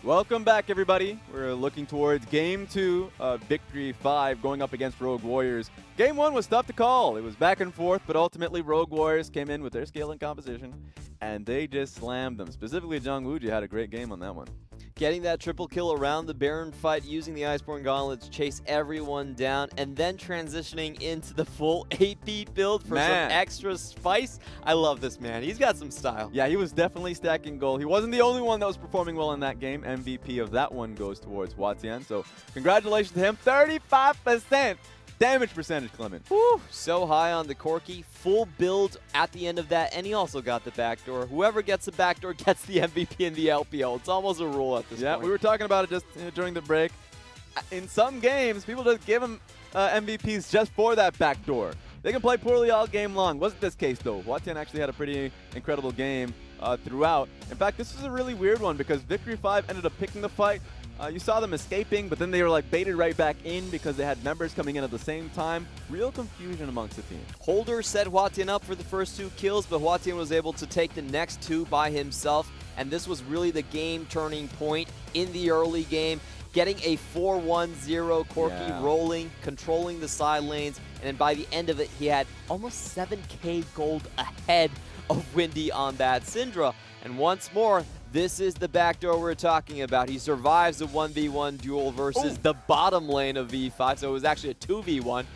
Welcome back, everybody. We're looking towards Game 2 of Victory 5 going up against Rogue Warriors. Game 1 was tough to call. It was back and forth, but ultimately Rogue Warriors came in with their scaling composition, and they just slammed them. Specifically, ZWuJi had a great game on that one. Getting that triple kill around the Baron fight, using the Iceborne Gauntlets, chase everyone down, and then transitioning into the full AP build for some extra spice. I love this man. He's got some style. Yeah, he was definitely stacking gold. He wasn't the only one that was performing well in that game. MVP of that one goes towards HuaTian. So congratulations to him. 35% damage percentage, Clement. Woo, so high on the Corki. Full build at the end of that, and he also got the backdoor. Whoever gets the backdoor gets the MVP in the LPL. It's almost a rule at this point. Yeah, we were talking about it just during the break. In some games, people just give him MVPs just for that backdoor. They can play poorly all game long. Wasn't this case, though. HuaTian actually had a pretty incredible game throughout. In fact, this was a really weird one because Victory 5 ended up picking the fight. You saw them escaping, but then they were like baited right back in because they had members coming in at the same time. Real confusion amongst the team. Holder set HuaTian up for the first 2 kills, but HuaTian was able to take the next 2 by himself, and this was really the game turning point in the early game. Getting a 4-1-0 Corki rolling, controlling the side lanes, and then by the end of it, he had almost 7k gold ahead of Windy on that Syndra. And once more, this is the backdoor we're talking about. He survives the 1v1 duel versus the bottom lane of V5, so it was actually a 2v1.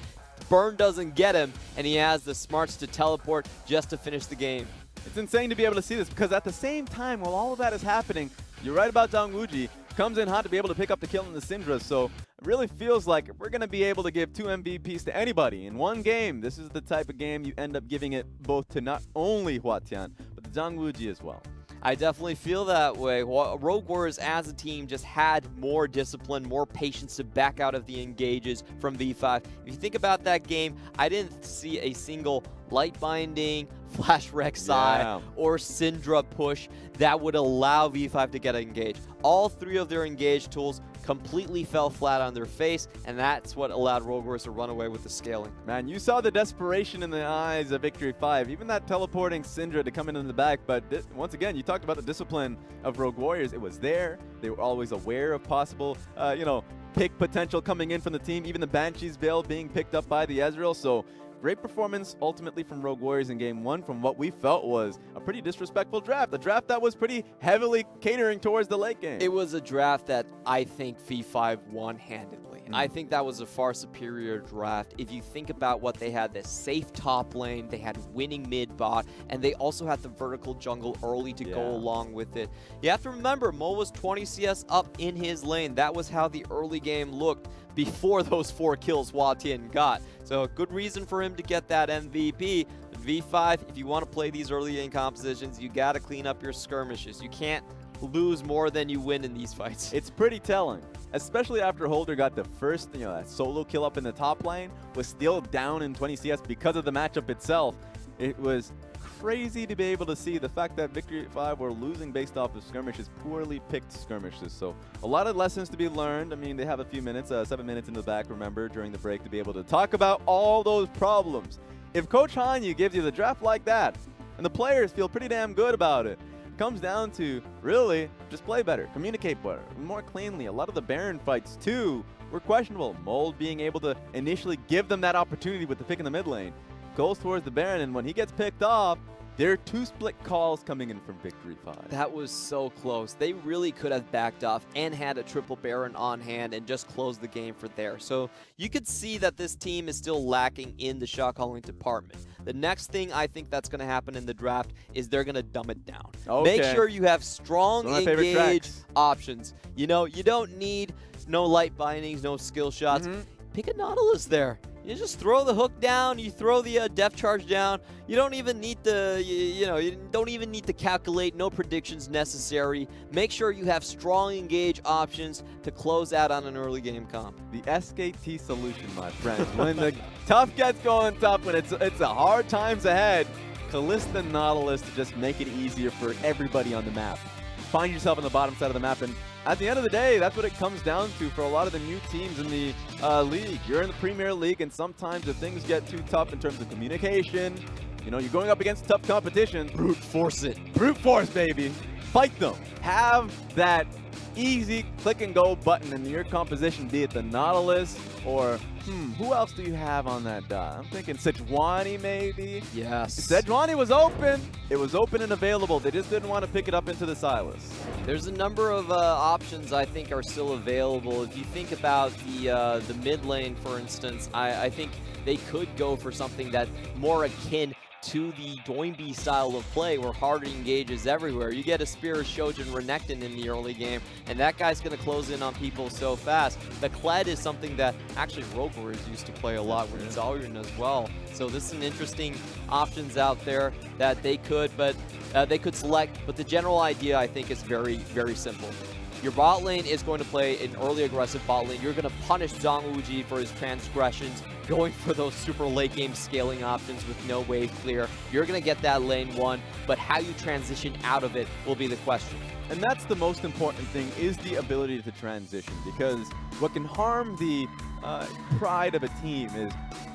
Burn doesn't get him, and he has the smarts to teleport just to finish the game. It's insane to be able to see this because at the same time, while all of that is happening, you're right about ZWuJi. Comes in hot to be able to pick up the kill in the Syndra, so it really feels like if we're going to be able to give 2 MVPs to anybody in one game, this is the type of game you end up giving it both to not only HuaTian, but to ZWuJi as well. I definitely feel that way. Rogue Warriors as a team just had more discipline, more patience to back out of the engages from V5. If you think about that game, I didn't see a single light binding, flash Rek'Sai, or Syndra push that would allow V5 to get engaged. All 3 of their engage tools completely fell flat on their face, and that's what allowed Rogue Warriors to run away with the scaling. Man, you saw the desperation in the eyes of Victory 5. Even that teleporting Syndra to come in the back, but once again, you talked about the discipline of Rogue Warriors. It was there. They were always aware of possible, pick potential coming in from the team, even the Banshee's Veil being picked up by the Ezreal. So great performance ultimately from Rogue Warriors in Game 1 from what we felt was a pretty disrespectful draft. A draft that was pretty heavily catering towards the late game. It was a draft that I think V5 won handedly. I think that was a far superior draft. If you think about what they had, the safe top lane, they had winning mid bot, and they also had the vertical jungle early to go along with it. You have to remember, Mo was 20 CS up in his lane. That was how the early game looked before those 4 kills HuaTian got. So a good reason for him to get that MVP. V5, if you want to play these early game compositions, you got to clean up your skirmishes. You can't lose more than you win in these fights. It's pretty telling, especially after Holder got the first, that solo kill up in the top lane, was still down in 20 CS because of the matchup itself. It was crazy to be able to see the fact that Victory 5 were losing based off of skirmishes, poorly picked skirmishes. So a lot of lessons to be learned. I mean, they have a few minutes, 7 minutes in the back, remember, during the break to be able to talk about all those problems. If Coach Hanyu gives you the draft like that, and the players feel pretty damn good about it, it comes down to really just play better, communicate better, more cleanly. A lot of the Baron fights, too, were questionable. Mold being able to initially give them that opportunity with the pick in the mid lane. Goes towards the Baron, and when he gets picked off, there are 2 split calls coming in from Victory 5. That was so close. They really could have backed off and had a triple Baron on hand and just closed the game for there. So you could see that this team is still lacking in the shot calling department. The next thing I think that's going to happen in the draft is they're going to dumb it down. Make sure you have strong engage options. You don't need no light bindings, no skill shots. Pick a Nautilus there. You just throw the hook down, you throw the depth charge down. You don't even need to, you don't even need to calculate, no predictions necessary. Make sure you have strong engage options to close out on an early game comp. The SKT solution, my friend. When the tough gets going tough, when it's a hard times ahead, Callista Nautilus to just make it easier for everybody on the map. Find yourself on the bottom side of the map, and at the end of the day, that's what it comes down to for a lot of the new teams in the league. You're in the Premier League, and sometimes if things get too tough in terms of communication, you're going up against tough competition. Brute force it. Brute force, baby. Fight them. Have that easy click and go button in your composition, be it the Nautilus or who else do you have on that dot? I'm thinking ZWuJi maybe. Yes. ZWuJi was open. It was open and available. They just didn't want to pick it up into the Sylas. There's a number of options I think are still available. If you think about the mid lane, for instance, I think they could go for something that's more akin to the Doinby style of play where hard engages everywhere. You get a Spear, Shojin, Renekton in the early game, and that guy's going to close in on people so fast. The Kled is something that actually Rogue Warriors used to play a lot with Zalrian as well. So this is an interesting options out there that they could select, but the general idea I think is very, very simple. Your bot lane is going to play an early aggressive bot lane. You're going to punish ZWuJi for his transgressions, going for those super late game scaling options with no wave clear. You're going to get that lane 1, but how you transition out of it will be the question. And that's the most important thing, is the ability to transition, because what can harm the pride of a team is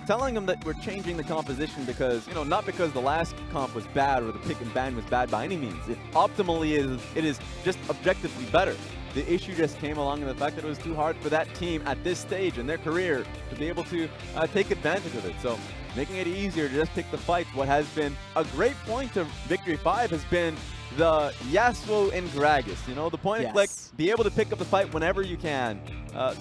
telling them that we're changing the composition because, not because the last comp was bad or the pick and ban was bad by any means. It is just objectively better. The issue just came along in the fact that it was too hard for that team at this stage in their career to be able to take advantage of it. So making it easier to just pick the fight. What has been a great point of Victory 5 has been the Yasuo and Gragas. The point and click, be able to pick up the fight whenever you can.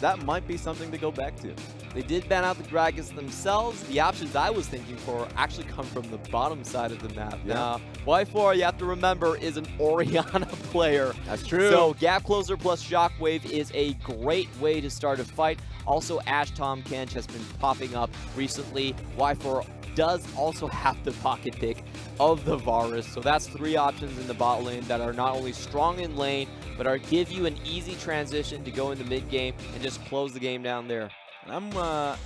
That might be something to go back to. They did ban out the Gragas themselves. The options I was thinking for actually come from the bottom side of the map. Yeah. Now, Y4, you have to remember, is an Orianna player. That's true. So Gap Closer plus Shockwave is a great way to start a fight. Also, Tahm, Kench has been popping up recently. Y4 does also have the pocket pick of the Varus. So that's 3 options in the bot lane that are not only strong in lane, but give you an easy transition to go into mid game and just close the game down there. And I'm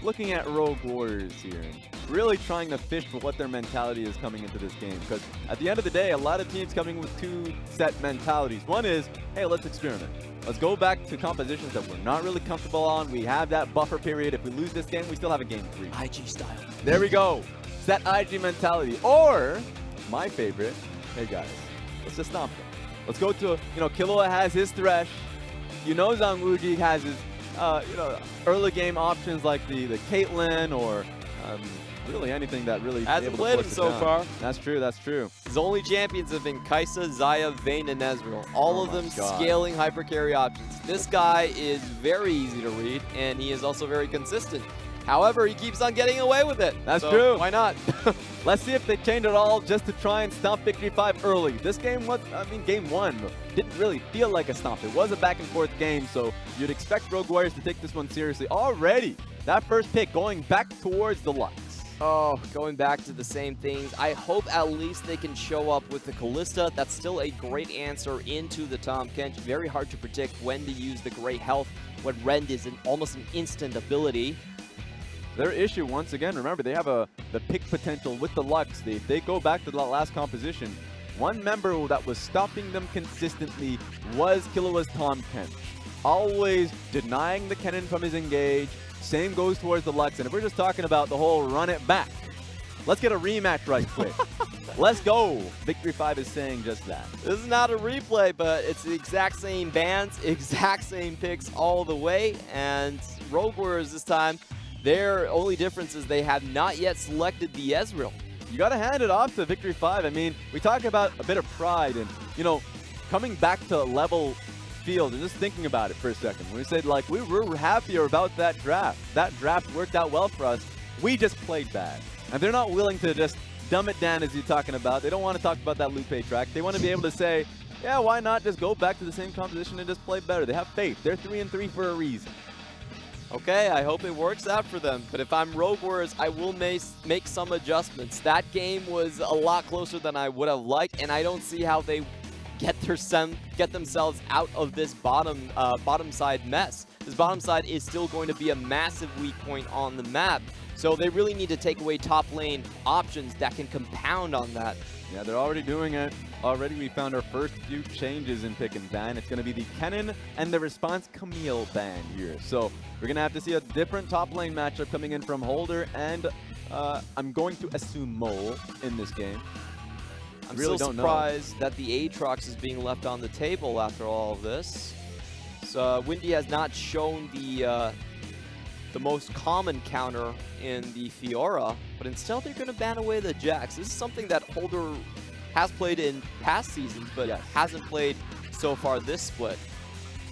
looking at Rogue Warriors here and really trying to fish for what their mentality is coming into this game. Because at the end of the day, a lot of teams coming with 2 set mentalities. One is, hey, let's experiment. Let's go back to compositions that we're not really comfortable on. We have that buffer period. If we lose this game, we still have a game 3. IG style. There we go. Set IG mentality. Or, my favorite, hey guys, let's just stomp them. Let's go to, Killua has his Thresh. ZWuJi has his, early game options like the Caitlyn or really anything that really hasn't played him so far. That's true, that's true. His only champions have been Kai'Sa, Xayah, Vayne, and Ezreal. All of them scaling hyper carry options. This guy is very easy to read, and he is also very consistent. However, he keeps on getting away with it. That's true. Why not? Let's see if they change it all just to try and stomp Victory 5 early. This game was, game 1 didn't really feel like a stomp. It was a back and forth game, so you'd expect Rogue Warriors to take this one seriously. Already, that first pick going back towards the Lux. Oh, going back to the same things. I hope at least they can show up with the Kalista. That's still a great answer into the Tahm Kench. Very hard to predict when to use the great health when Rend is almost an instant ability. Their issue, once again, remember, they have the pick potential with the Lux. If they go back to the last composition, one member that was stopping them consistently was Killua's Tahm Kench. Always denying the cannon from his engage. Same goes towards the Lux. And if we're just talking about the whole run it back, let's get a rematch right quick. Let's go. Victory 5 is saying just that. This is not a replay, but it's the exact same bans, exact same picks all the way. And Rogue Warriors this time, their only difference is they have not yet selected the Ezreal. You got to hand it off to Victory 5. I mean, we talk about a bit of pride and, coming back to level field and just thinking about it for a second. We said, we were happier about that draft. That draft worked out well for us. We just played bad. And they're not willing to just dumb it down as you're talking about. They don't want to talk about that Lupe track. They want to be able to say, yeah, why not just go back to the same composition and just play better. They have faith. They're 3-3 for a reason. Okay, I hope it works out for them. But if I'm Rogue Warriors, I will make some adjustments. That game was a lot closer than I would have liked, and I don't see how they get themselves out of this bottom side mess. This bottom side is still going to be a massive weak point on the map. So they really need to take away top lane options that can compound on that. Yeah, they're already doing it. Already we found our first few changes in pick and ban. It's going to be the Kennen and the Response Camille ban here. So we're going to have to see a different top lane matchup coming in from Holder and I'm going to assume Mole in this game. I'm really still don't know. surprised that the Aatrox is being left on the table after all of this. So Windy has not shown the most common counter in the Fiora, but instead they're going to ban away the Jax. This is something that Holder has played in past seasons, but hasn't played so far this split.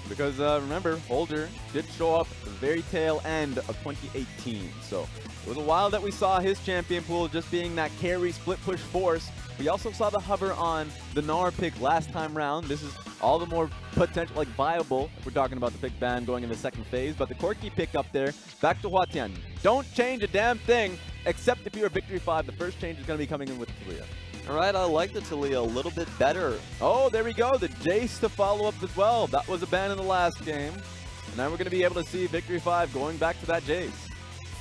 Because remember, Holder did show up at the very tail end of 2018. So it was a while that we saw his champion pool just being that carry split push force. We also saw the hover on the Gnar pick last time round. This is all the more potential, like viable, if we're talking about the pick ban going in the second phase. But the Corki pick up there, back to HuaTian. Don't change a damn thing, except if you're Victory 5. The first change is going to be coming in with Taliyah. All right, I like the Taliyah a little bit better. Oh, there we go. The Jayce to follow up as well. That was a ban in the last game. And now we're going to be able to see Victory 5 going back to that Jayce.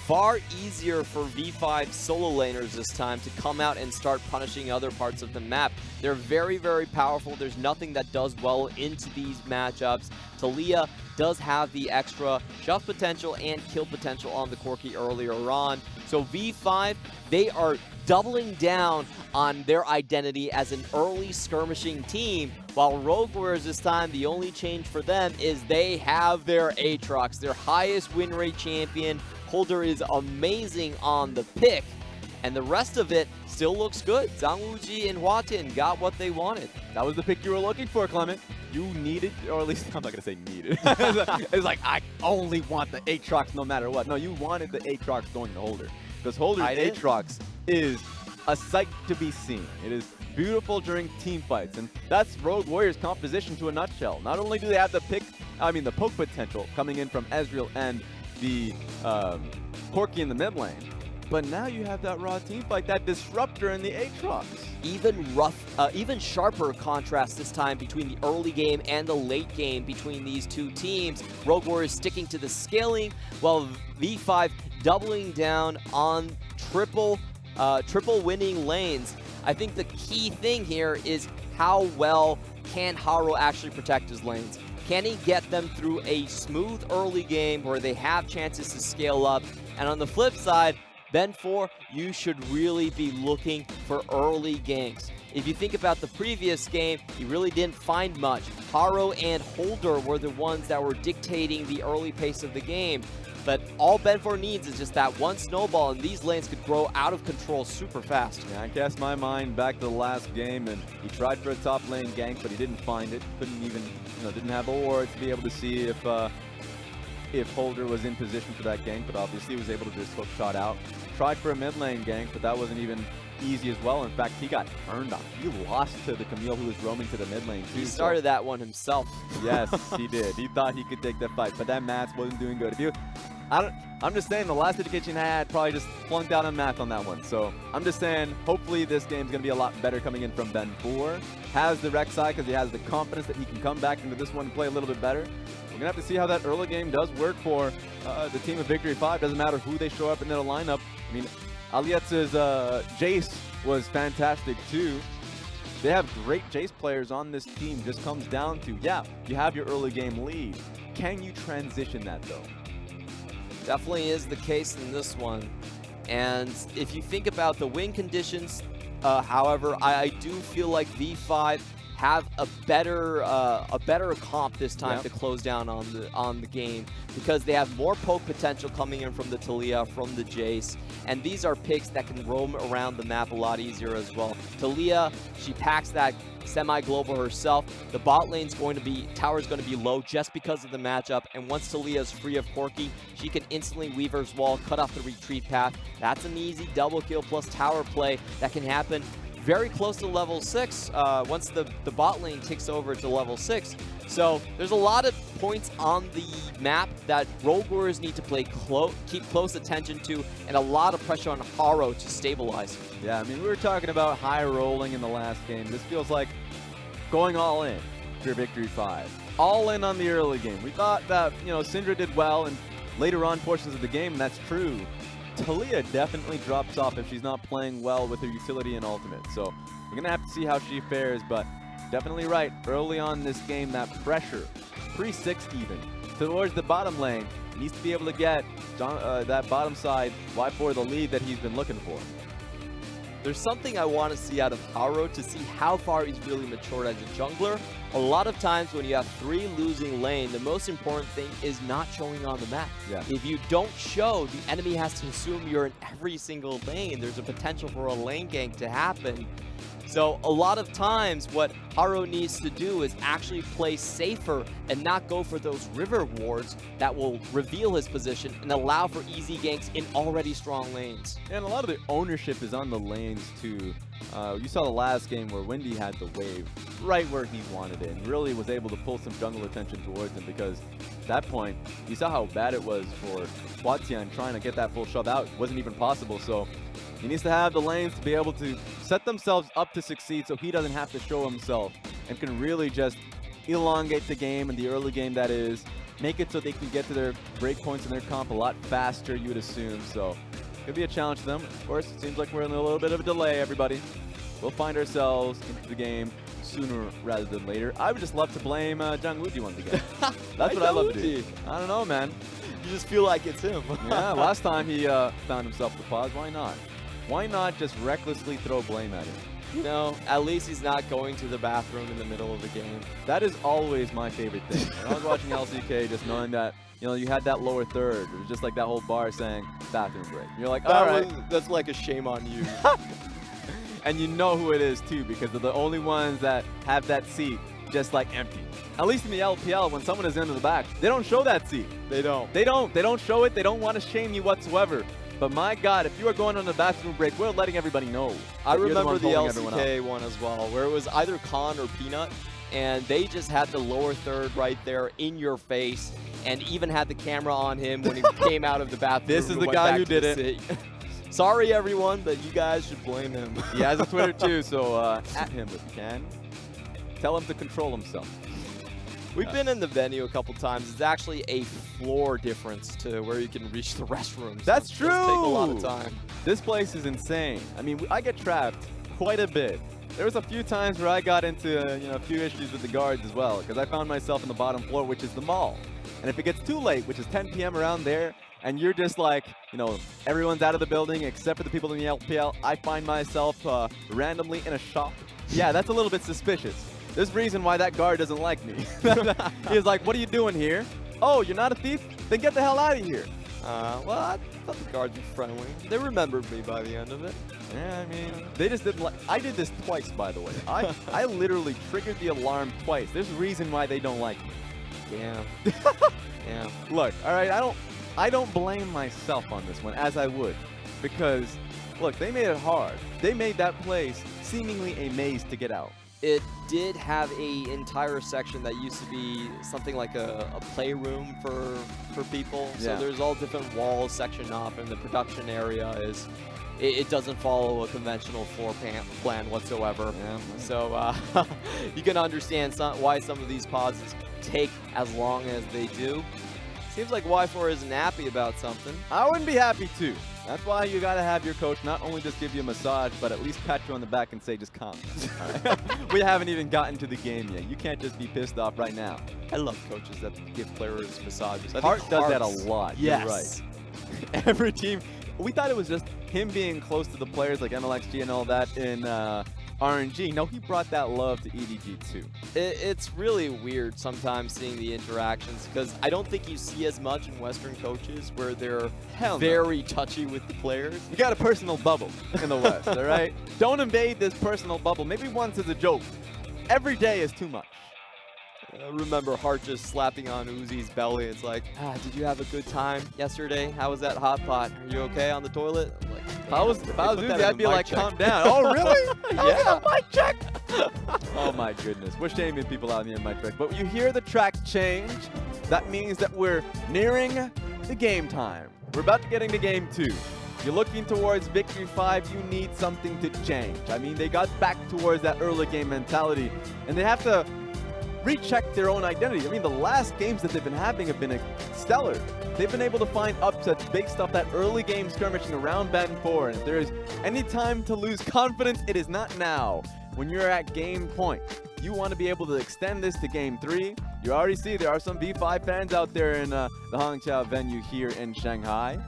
Far easier for V5 solo laners this time to come out and start punishing other parts of the map. They're very, very powerful. There's nothing that does well into these matchups. Taliyah does have the extra shove potential and kill potential on the Corki earlier on. So V5, they are doubling down on their identity as an early skirmishing team, while Rogue Warriors this time, the only change for them is they have their Aatrox, their highest win rate champion. Holder is amazing on the pick, and the rest of it still looks good. ZWuJi and HuaTian got what they wanted. That was the pick you were looking for, Clement. You needed, or at least I'm not going to say needed. It's like, I only want the Aatrox no matter what. No, you wanted the Aatrox going to Holder. Because Holder's Aatrox is a sight to be seen. It is beautiful during team fights, and that's Rogue Warriors' composition to a nutshell. Not only do they have the poke potential coming in from Ezreal and the Corki in the mid lane, but now you have that raw team fight, that disruptor in the Aatrox. Even sharper contrast this time between the early game and the late game between these two teams. Rogue Warriors sticking to the scaling, while V5 doubling down on triple winning lanes. I think the key thing here is how well can Haro actually protect his lanes. Can he get them through a smooth early game where they have chances to scale up? And on the flip side, Ben 4, you should really be looking for early ganks. If you think about the previous game, you really didn't find much. Haro and Holder were the ones that were dictating the early pace of the game. But all Ben 4 needs is just that one snowball, and these lanes could grow out of control super fast. Yeah, I cast my mind back to the last game, and he tried for a top lane gank, but he didn't find it. Couldn't even, didn't have a ward to be able to see if Holder was in position for that gank, but obviously he was able to just hook shot out. Tried for a mid lane gank, but that wasn't even easy as well. In fact, he got turned on. He lost to the Camille who was roaming to the mid lane too. He started that one himself. Yes, he did. He thought he could take that fight, but that math wasn't doing good. I'm just saying the last education I had probably just flunked out on math on that one. So I'm just saying hopefully this game's going to be a lot better coming in from Ben 4. Has the Rek'Sai because he has the confidence that he can come back into this one and play a little bit better. We're going to have to see how that early game does work for the team of Victory 5. Doesn't matter who they show up in their lineup. I mean, Aliets's Jayce was fantastic too. They have great Jayce players on this team. Just comes down to, yeah, you have your early game lead. Can you transition that though? Definitely is the case in this one. And if you think about the win conditions, however, I do feel like V5 have a better comp this time to close down on the game, because they have more poke potential coming in from the Taliyah, from the Jayce, and these are picks that can roam around the map a lot easier as well. Taliyah, she packs that semi-global herself. The bot lane's tower's going to be low just because of the matchup, and once Taliyah's free of Corki, she can instantly Weaver's Wall, cut off the retreat path. That's an easy double kill plus tower play that can happen very close to level 6 once the bot lane takes over to level 6. So there's a lot of points on the map that Rogue Warriors need to keep close attention to, and a lot of pressure on Haro to stabilize. Yeah, I mean, we were talking about high rolling in the last game. This feels like going all in for Victory 5. All in on the early game. We thought that, Syndra did well in later on portions of the game, and that's true. Taliyah definitely drops off if she's not playing well with her utility and ultimate. So we're going to have to see how she fares, but definitely right. Early on in this game, that pressure, pre-6 even, towards the bottom lane, needs to be able to get that bottom side Y4 the lead that he's been looking for. there's something I want to see out of Haro to see how far he's really matured as a jungler. A lot of times when you have 3 losing lane, the most important thing is not showing on the map. Yeah. If you don't show, the enemy has to assume you're in every single lane. There's a potential for a lane gank to happen. So a lot of times what Haro needs to do is actually play safer and not go for those river wards that will reveal his position and allow for easy ganks in already strong lanes. And a lot of the ownership is on the lanes too. You saw the last game where Windy had the wave right where he wanted it and really was able to pull some jungle attention towards him, because at that point, you saw how bad it was for HuaTian trying to get that full shove out. It wasn't even possible, so he needs to have the lanes to be able to set themselves up to succeed so he doesn't have to show himself and can really just elongate the game, in the early game that is, make it so they can get to their breakpoints in their comp a lot faster, you would assume. So could be a challenge to them. Of course, it seems like we're in a little bit of a delay, everybody. We'll find ourselves into the game sooner rather than later. I would just love to blame ZWuJi once again. That's what I love to do. I don't know, man. You just feel like it's him. Yeah, last time he found himself the pause. Why not? Why not just recklessly throw blame at him? You know, at least he's not going to the bathroom in the middle of the game. That is always my favorite thing. When I was watching LCK, just knowing that, you know, you had that lower third. It was just like that whole bar saying bathroom break. You're like, all right. That's like a shame on you. And you know who it is too, because they're the only ones that have that seat just like empty. At least in the LPL, when someone is into the back, they don't show that seat. They don't. They don't show it. They don't want to shame you whatsoever. But my God, if you are going on the bathroom break, we're letting everybody know. I remember the LCK one as well, where it was either Khan or Peanut, and they just had the lower third right there in your face, and even had the camera on him when he came out of the bathroom. This is the guy who did it. Sorry, everyone, but you guys should blame him. He has a Twitter too, so at him if you can. Tell him to control himself. We've been in the venue a couple times. It's actually a floor difference to where you can reach the restrooms. That's true. It does take a lot of time. This place is insane. I mean, I get trapped quite a bit. There was a few times where I got into a few issues with the guards as well, because I found myself on the bottom floor, which is the mall. And if it gets too late, which is 10 p.m. around there, and you're just like, everyone's out of the building except for the people in the LPL, I find myself randomly in a shop. Yeah, that's a little bit suspicious. There's a reason why that guard doesn't like me. He's like, what are you doing here? Oh, you're not a thief? Then get the hell out of here. Well, I thought the guards were friendly. They remembered me by the end of it. Yeah, I mean, they just didn't like. I did this twice, by the way. I literally triggered the alarm twice. There's a reason why they don't like me. Yeah. Yeah. Look, all right, I don't blame myself on this one, as I would, because look, they made it hard. They made that place seemingly a maze to get out. It did have an entire section that used to be something like a playroom for people. Yeah. So there's all different walls sectioned off, and the production area is, it doesn't follow a conventional floor plan whatsoever. Yeah. So you can understand why some of these pauses take as long as they do. Seems like Y4 isn't happy about something. I wouldn't be happy too. That's why you gotta have your coach not only just give you a massage, but at least pat you on the back and say, just calm down. Right? We haven't even gotten to the game yet. You can't just be pissed off right now. I love coaches that give players massages. Hart does that a lot. Yes. You're right. Every team. We thought it was just him being close to the players like MLXG and all that in RNG. No, he brought that love to EDG too. It's really weird sometimes seeing the interactions, because I don't think you see as much in Western coaches where they're very touchy with the players. You got a personal bubble in the West, all right? Don't invade this personal bubble. Maybe once as a joke. Every day is too much. I remember Hart just slapping on Uzi's belly. It's like, did you have a good time yesterday? How was that hot pot? Are you okay on the toilet? I'm like, if I was Uzi, I'd be like, calm down. Oh, really? Yeah. Mic check. Oh, my goodness. We're shaming people out in the mic check. But when you hear the track change, that means that we're nearing the game time. We're about to get into game 2. You're looking towards Victory 5, you need something to change. I mean, they got back towards that early game mentality, and they have to recheck their own identity. I mean, the last games that they've been having have been stellar. They've been able to find upsets based off that early game skirmishing around Band 4. And if there is any time to lose confidence, it is not now. When you're at game point, you want to be able to extend this to game 3. You already see there are some V5 fans out there in the Hangzhou venue here in Shanghai.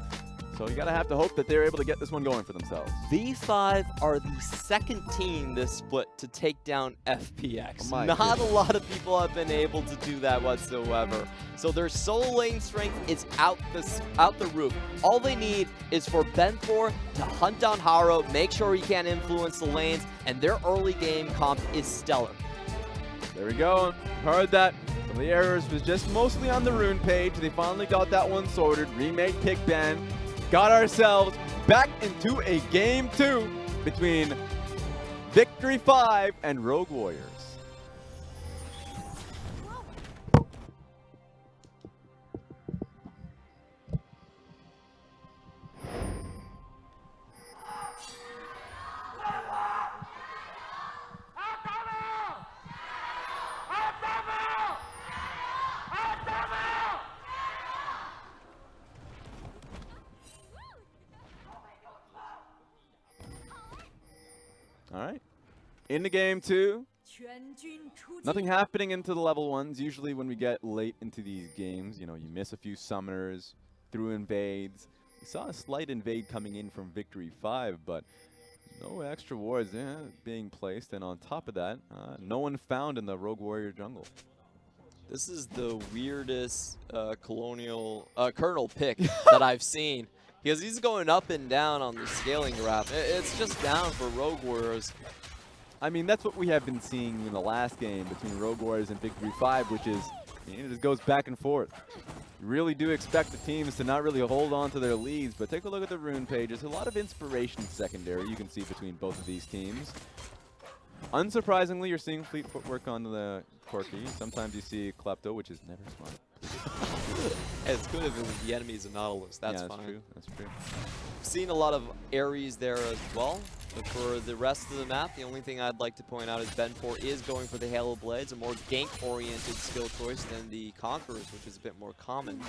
So you gotta have to hope that they're able to get this one going for themselves. V5 are the second team this split to take down FPX. Oh Not a lot of people have been able to do that whatsoever. So their solo lane strength is out the roof. All they need is for Ben4 to hunt down Haro, make sure he can't influence the lanes, and their early game comp is stellar. There we go. Heard that. Some of the errors was just mostly on the rune page. They finally got that one sorted. Remade pick ban. Got ourselves back into a game 2 between Victory 5 and Rogue Warriors. All right, into game 2. Nothing happening into the level 1s. Usually when we get late into these games, you know, you miss a few summoners through invades. We saw a slight invade coming in from Victory 5, but no extra wards being placed. And on top of that, no one found in the Rogue Warrior jungle. This is the weirdest Colonel pick that I've seen. Because he's going up and down on the scaling graph. It's just down for Rogue Warriors. I mean, that's what we have been seeing in the last game between Rogue Warriors and Victory 5, which is, it just goes back and forth. You really do expect the teams to not really hold on to their leads, but take a look at the rune pages. A lot of inspiration secondary you can see between both of these teams. Unsurprisingly, you're seeing fleet footwork on the Corki. Sometimes you see Klepto, which is never smart. It's good if the enemy is a Nautilus. That's fine. That's true. That's true. Seen a lot of Ares there as well. But for the rest of the map, the only thing I'd like to point out is Ben4 is going for the Halo Blades, a more gank-oriented skill choice than the Conquerors, which is a bit more common.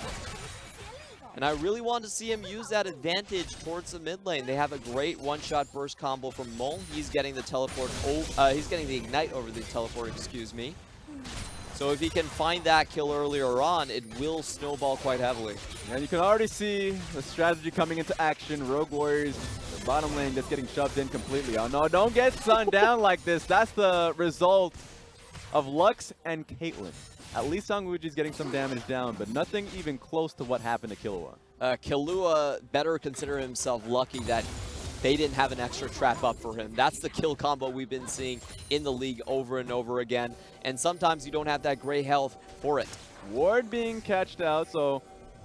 And I really want to see him use that advantage towards the mid lane. They have a great one-shot burst combo from Mol. He's getting the teleport. He's getting the ignite over the teleport. Excuse me. So if he can find that kill earlier on, it will snowball quite heavily. And you can already see the strategy coming into action. Rogue Warriors, the bottom lane just getting shoved in completely. Oh no, don't get sunned down like this. That's the result of Lux and Caitlyn. At least ZWuJi's getting some damage down, but nothing even close to what happened to Killua. Killua better consider himself lucky that they didn't have an extra trap up for him. That's the kill combo we've been seeing in the league over and over again. And sometimes you don't have that gray health for it. Ward being catched out, but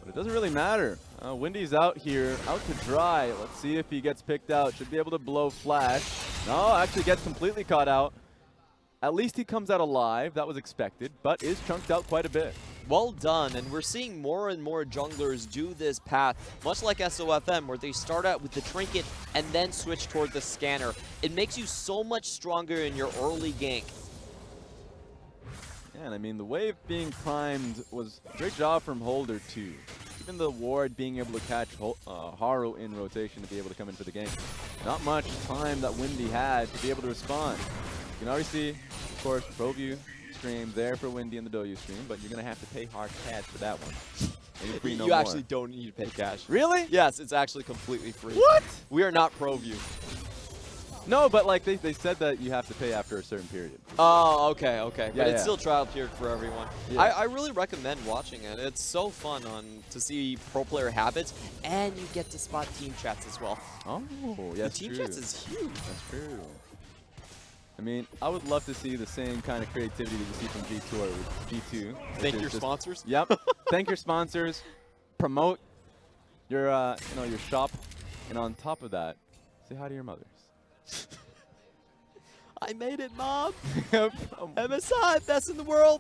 it doesn't really matter. Windy's out here, out to dry. Let's see if he gets picked out. Should be able to blow flash. No, actually gets completely caught out. At least he comes out alive. That was expected, but is chunked out quite a bit. Well done, and we're seeing more and more junglers do this path, much like SOFM, where they start out with the trinket and then switch toward the scanner. It makes you so much stronger in your early gank. Yeah, and I mean, the wave being primed was a great job from Holder, too. Even the ward being able to catch Haro in rotation to be able to come in for the game. Not much time that Windy had to be able to respond. You can already see, of course, ProView stream there for Windy in the Doyu stream, but you're going to have to pay hard cash for that one. Maybe free no you more. actually don't need to pay cash. Really? Yes, it's actually completely free. What? We are not ProView. No, but like they said that you have to pay after a certain period. Oh, okay. Yeah, but it's still trial period for everyone. Yeah. I really recommend watching it. It's so fun to see pro player habits, and you get to spot team chats as well. Oh, yes, the team chats is huge. That's true. I mean, I would love to see the same kind of creativity that you see from G2. Thank your sponsors. Yep. Thank your sponsors. Promote your your shop, and on top of that, say hi to your mothers. I made it, Mom. MSI, best in the world.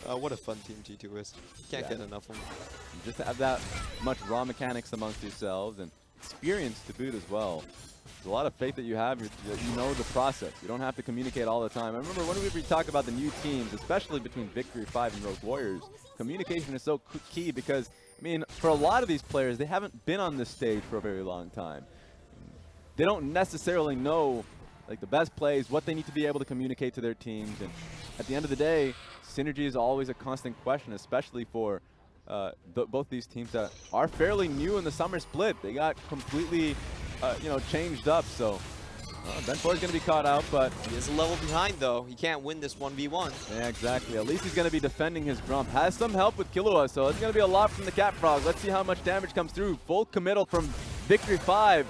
What a fun team G2 is. Can't get enough of them. You just have that much raw mechanics amongst yourselves and experience to boot as well. There's a lot of faith that you have, that you know the process. You don't have to communicate all the time. I remember when we talk about the new teams, especially between Victory 5 and Rogue Warriors, communication is so key because, I mean, for a lot of these players, they haven't been on this stage for a very long time. They don't necessarily know like the best plays, what they need to be able to communicate to their teams. And at the end of the day, synergy is always a constant question, especially for both these teams that are fairly new in the summer split. They got completely, changed up. So Ben4 is going to be caught out, but he is a level behind though. He can't win this 1v1. Yeah, exactly. At least he's going to be defending his Grump. Has some help with Killua, so it's going to be a lot from the Cat Frog. Let's see how much damage comes through. Full committal from Victory 5.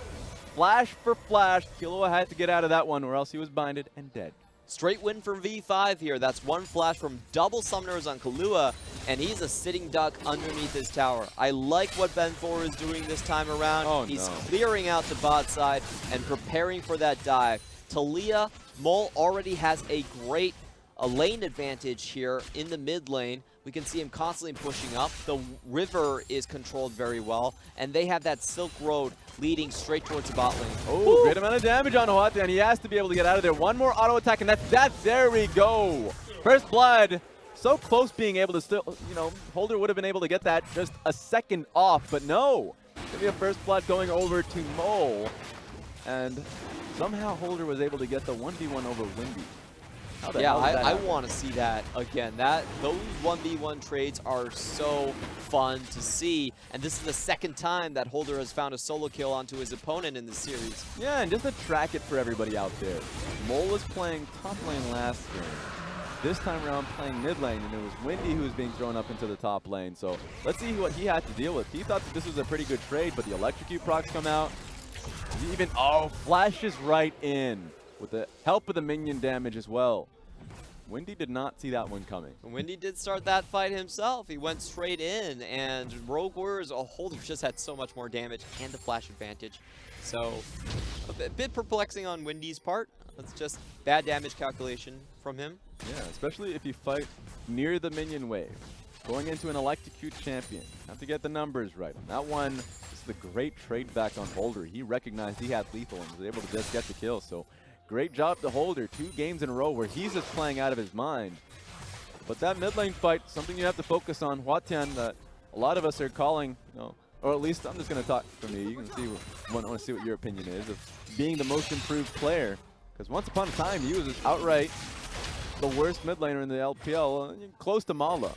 Flash for flash. Killua had to get out of that one or else he was binded and dead. Straight win from V5 here. That's one flash from double summoners on Killua, and he's a sitting duck underneath his tower. I like what Ben4 is doing this time around. Oh, he's no. clearing out the bot side and preparing for that dive. Taliyah, Mole already has a great lane advantage here in the mid lane. We can see him constantly pushing up. The river is controlled very well, and they have that Silk Road leading straight towards the bot lane. Oh, great amount of damage on HuaTian. He has to be able to get out of there. One more auto attack, and that's that. There we go. First blood. So close being able to still, Holder would have been able to get that just a second off, but no. Gonna be a first blood going over to Mole. And somehow Holder was able to get the 1v1 over Windy. Yeah, I want to see that again. Those 1v1 trades are so fun to see, and this is the second time that Holder has found a solo kill onto his opponent in this series. Yeah, and just to track it for everybody out there, Mole was playing top lane last game. This time around playing mid lane, and it was Windy who was being thrown up into the top lane. So let's see what he had to deal with. He thought that this was a pretty good trade, but the electrocute procs come out. He even, flashes right in with the help of the minion damage as well. Windy did not see that one coming. Windy did start that fight himself. He went straight in, and Rogue Warriors, Holder just had so much more damage and the flash advantage. So a bit perplexing on Windy's part. That's just bad damage calculation from him. Yeah, especially if you fight near the minion wave. Going into an electrocute champion. Have to get the numbers right. On that one, it's the great trade back on Holder. He recognized he had lethal and was able to just get the kill. So great job to Holder. 2 games in a row where he's just playing out of his mind. But that mid lane fight, something you have to focus on. HuaTian, that a lot of us are calling, or at least I'm just going to talk for me. You can see, I want to see what your opinion is of being the most improved player. Because once upon a time, he was outright the worst mid laner in the LPL, close to Mala.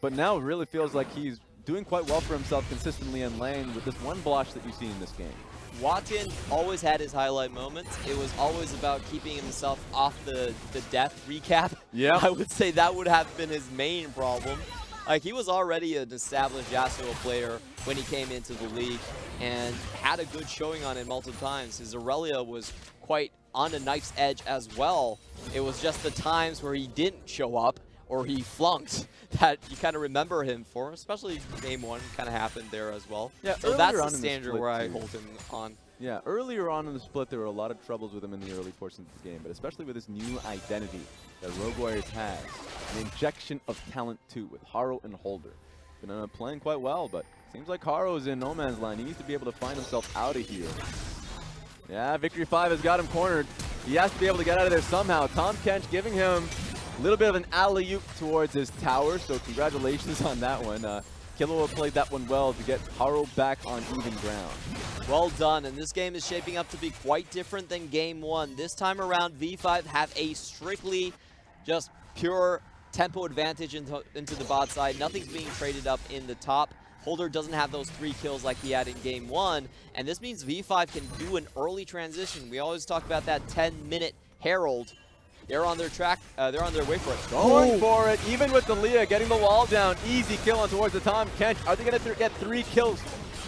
But now it really feels like he's doing quite well for himself consistently in lane with this one blush that you see in this game. HuaTian always had his highlight moments. It was always about keeping himself off the death recap. Yeah. I would say that would have been his main problem. Like, he was already an established Yasuo player when he came into the league and had a good showing on it multiple times. His Aurelia was quite on a knife's edge as well. It was just the times where he didn't show up or he flunked that you kind of remember him for, especially game 1 kind of happened there as well. Yeah, so that's the standard where I hold him on. Yeah, earlier on in the split, there were a lot of troubles with him in the early portions of the game, but especially with his new identity that Rogue Warriors has. An injection of talent too, with Haro and Holder. Been playing quite well, but seems like Haro's in no man's land. He needs to be able to find himself out of here. Yeah, Victory 5 has got him cornered. He has to be able to get out of there somehow. Tahm Kench giving him a little bit of an alley-oop towards his tower, so congratulations on that one. Killua played that one well to get Haro back on even ground. Well done, and this game is shaping up to be quite different than game 1. This time around, V5 have a strictly just pure tempo advantage into the bot side. Nothing's being traded up in the top. Holder doesn't have those 3 kills like he had in game 1, and this means V5 can do an early transition. We always talk about that 10-minute Herald. They're on their track. They're on their way for it. Going for it, even with Taliyah getting the wall down. Easy kill on towards the Tahm Kench. Are they going to get 3 kills?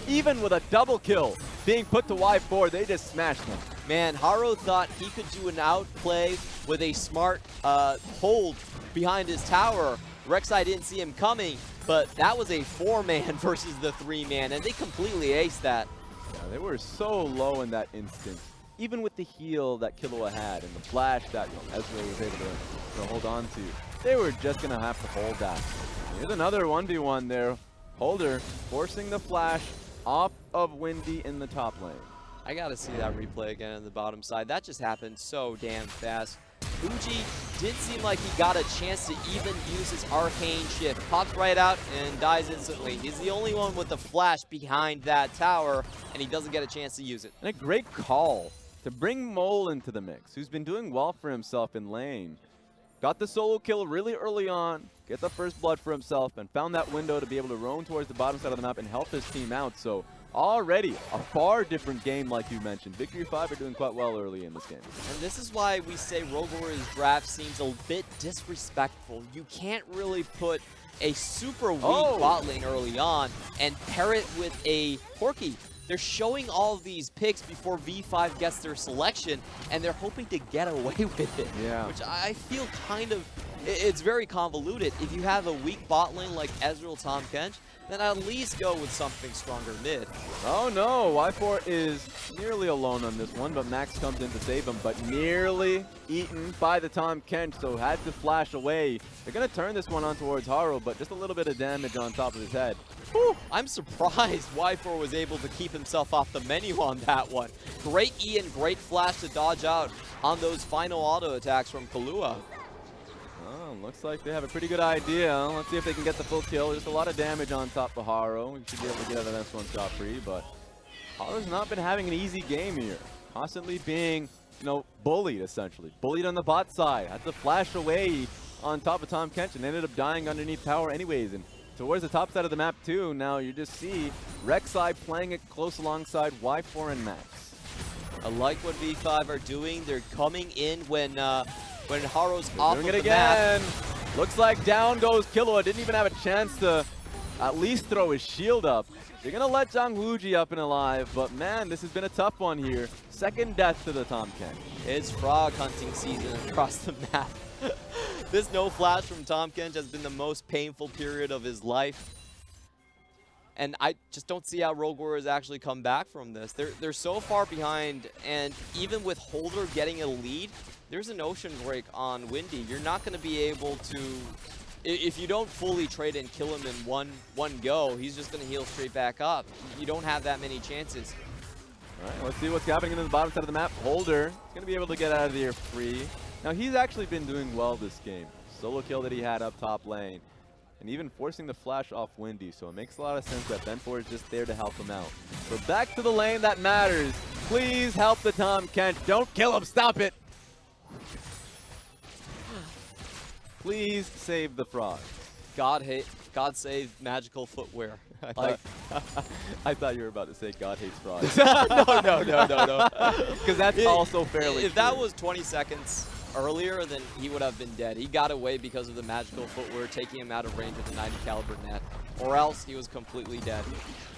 Even with a double kill being put to Y4, they just smashed them. Man, Haro thought he could do an outplay with a smart hold behind his tower. Rek'Sai didn't see him coming, but that was a 4-man versus the 3-man, and they completely aced that. Yeah, they were so low in that instant. Even with the heal that Killua had and the flash that Ezreal was able to hold on to, they were just going to have to hold that. Here's another 1v1 there. Holder forcing the flash off of Windy in the top lane. I got to see that replay again on the bottom side. That just happened so damn fast. ZWuJi did seem like he got a chance to even use his arcane shift. Pops right out and dies instantly. He's the only one with the flash behind that tower, and he doesn't get a chance to use it. And a great call to bring Mole into the mix, who's been doing well for himself in lane. got the solo kill really early on, get the first blood for himself, and found that window to be able to roam towards the bottom side of the map and help his team out. So already a far different game, like you mentioned. Victory 5 are doing quite well early in this game. And this is why we say Rogue Warriors draft seems a bit disrespectful. You can't really put a super weak bot lane early on and pair it with a Corki. They're showing all of these picks before V5 gets their selection, and they're hoping to get away with it. Yeah. Which I feel kind of, it's very convoluted. If you have a weak bot lane like Ezreal, Tahm, Kench, then at least go with something stronger mid. Oh no, Y4 is nearly alone on this one, but Max comes in to save him, but nearly eaten by the Tahm Kench, so had to flash away. They're going to turn this one on towards Haro, but just a little bit of damage on top of his head. Whew, I'm surprised Y4 was able to keep himself off the menu on that one. Great E and great flash to dodge out on those final auto attacks from Killua. Oh, looks like they have a pretty good idea. Let's see if they can get the full kill. Just a lot of damage on top of Haro. We should be able to get out of this one scot-free, but Haro's not been having an easy game here. Constantly being, you know, bullied, essentially. Bullied on the bot side. Had to flash away on top of Tahm Kench and ended up dying underneath tower anyways. And towards the top side of the map, too, now you just see Rek'Sai playing it close alongside Y4 and Max. I like what V5 are doing. They're coming in when Haro's They're off doing of it the again. map. Looks like down goes Killua. Didn't even have a chance to at least throw his shield up. They're going to let ZWuJi up and alive, but man, this has been a tough one here. Second death to the Tahm Kench. It's frog hunting season across the map. This no flash from Tahm Kench has been the most painful period of his life. And I just don't see how Rogue Warriors actually come back from this. They're so far behind, and even with Holder getting a lead, there's an ocean break on Windy. You're not going to be able to, if you don't fully trade and kill him in one go, he's just going to heal straight back up. You don't have that many chances. All right, let's see what's happening in the bottom side of the map. Holder is going to be able to get out of there free. Now, he's actually been doing well this game. Solo kill that he had up top lane. And even forcing the flash off Windy, so it makes a lot of sense that Ben4 is just there to help him out. So back to the lane that matters. Please help the Tahm Kench. Don't kill him. Stop it. Please save the frog. God save magical footwear. I thought you were about to say God hates frogs. No. Because that's also fairly If that was 20 seconds earlier, then he would have been dead. He got away because of the magical footwear, taking him out of range with the 90 caliber net, or else he was completely dead.